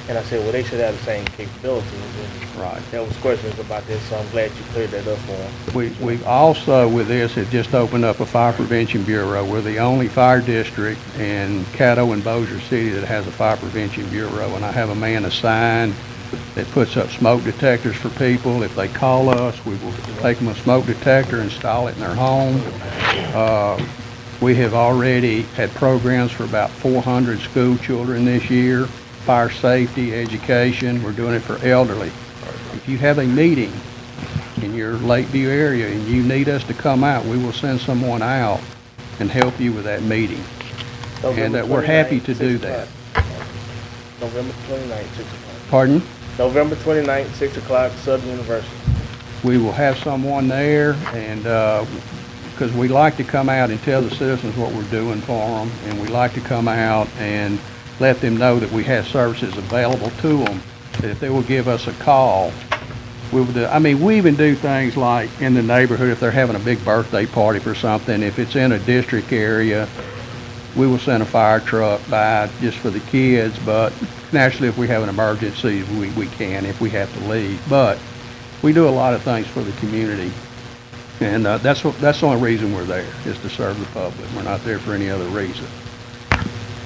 And I said, well, they should have the same capabilities. And right. There was questions about this, so I'm glad you cleared that up for them. We've also, with this, have just opened up a fire prevention bureau. We're the only fire district in Caddo and Bossier City that has a fire prevention bureau. And I have a man assigned that puts up smoke detectors for people. If they call us, we will take them a smoke detector, install it in their home. We have already had programs for about 400 school children this year. Fire safety, education, we're doing it for elderly. If you have a meeting in your Lakeview area and you need us to come out, we will send someone out and help you with that meeting. And we're happy to do that. November 29th, 6 o'clock. Pardon? November 29th, 6 o'clock, Southern University. We will have someone there, and because we like to come out and tell the citizens what we're doing for them, and we like to come out and let them know that we have services available to them, that if they will give us a call, we will do. I mean, we even do things like in the neighborhood, if they're having a big birthday party for something, if it's in a district area, we will send a fire truck by just for the kids, but naturally if we have an emergency, we can if we have to leave. But we do a lot of things for the community, and that's the only reason we're there, is to serve the public. We're not there for any other reason.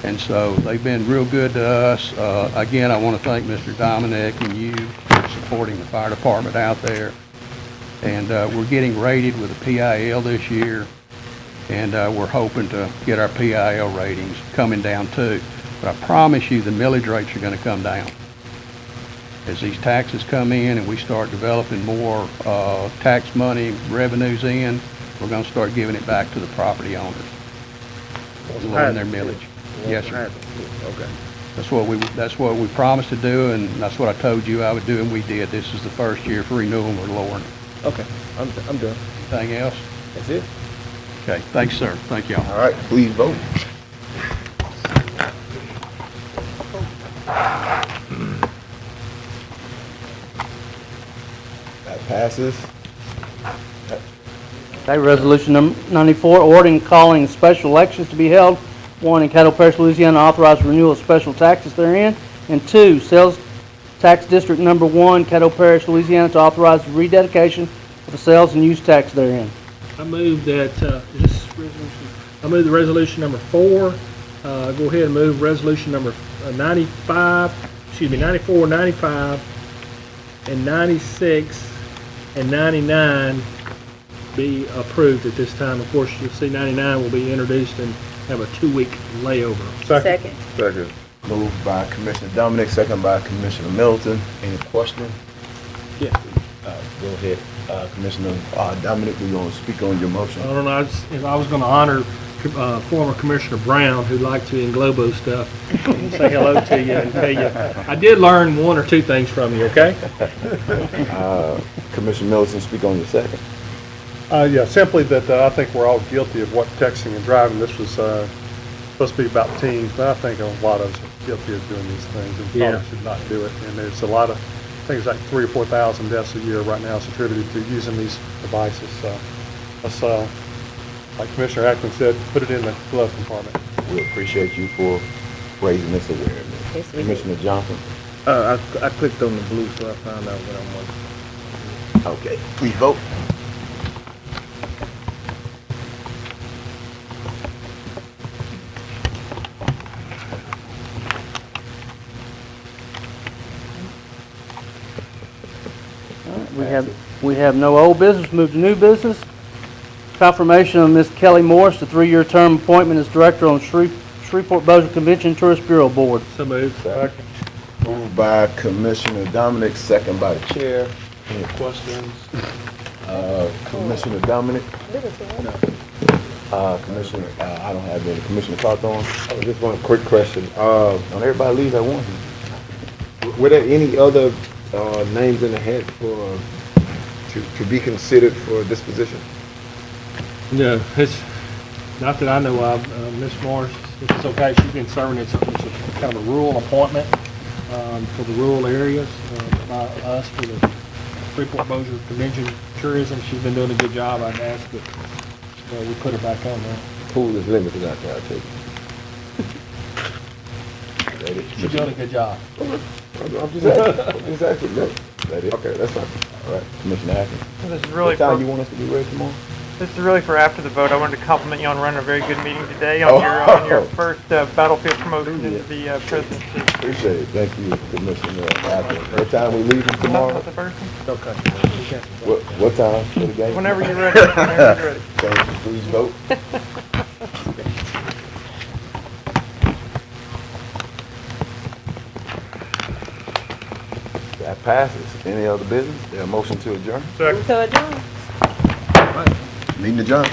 And so they've been real good to us. Again, I want to thank Mr. Dominic and you for supporting the fire department out there. And we're getting rated with a PIL this year, and we're hoping to get our PIL ratings coming down too. But I promise you the millage rates are going to come down. As these taxes come in and we start developing more tax money revenues in, we're going to start giving it back to the property owners, lowering their millage. Yes, sir. Okay. That's what we promised to do, and that's what I told you I would do, and we did. This is the first year for renewal, we're lowering it. Okay, I'm done. Anything else? That's it. Okay, thanks, sir. Thank y'all. All right, please vote. That passes. Okay, resolution number 94, ordering calling special elections to be held. 1, in Caddo Parish, Louisiana, authorize renewal of special taxes therein. And 2, sales tax district number 1, Caddo Parish, Louisiana, to authorize the rededication of the sales and use tax therein. I move that, I move the resolution number 4. Go ahead and move resolution number 94, 95, and 96, and 99 be approved at this time. Of course, you'll see 99 will be introduced and have a 2-week layover. Second. Second. Moved by Commissioner Dominic, second by Commissioner Middleton. Any question? Yeah. Go ahead. Commissioner Dominic, we're going to speak on your motion. I don't know, I was going to honor former Commissioner Brown, who liked to englobo stuff, and say hello to you and tell you, I did learn 1 or 2 things from you, okay? Commissioner Middleton, speak on your second. Yeah, simply that I think we're all guilty of what texting and driving. This was supposed to be about teens, but I think a lot of us are guilty of doing these things and probably should not do it. And there's a lot of things like 3,000 or 4,000 deaths a year right now is attributed to using these devices. Let's, like Commissioner Ackman said, put it in the glove compartment. We appreciate you for raising this awareness. Yes, Commissioner Johnson. I clicked on the blue, so I found out what I'm wanting. Okay, please vote. We have no old business, move to new business. Confirmation of Ms. Kelly Morris, the 3-year term appointment as director on Shreveport Bossier Convention Tourist Bureau Board. So moved. Second. Moved by Commissioner Dominic, second by the chair. Any questions? Commissioner Dominic? Commissioner, I don't have any. Commissioner Cawthorn? Oh, just one quick question. Don't everybody leave at once. Were there any other names in the hat for to be considered for this position? No, it's, not that I know of, Ms. Morris, if it's okay, she's been serving, it's a kind of a rural appointment, for the rural areas, by us for the Shreveport Bossier Convention Tourism. She's been doing a good job. I'd ask that, we put her back on there. Pool is limited out there, I take it. She's doing a good job. I'm just asking. That it? Okay, that's fine. All right, Commissioner Atkins. This is really What time for, you want us to be ready tomorrow? this is really for after the vote. I wanted to compliment you on running a very good meeting today on your first battlefield promotion into the presidency. Appreciate it. Thank you, Commissioner Atkins. What time we leaving tomorrow? Not the first one? Okay. What time for the game? Whenever you're ready. Whenever you're ready. Thank you. Please vote. That passes. Any other business? There a motion to adjourn? Second. So adjourned. Meeting adjourned.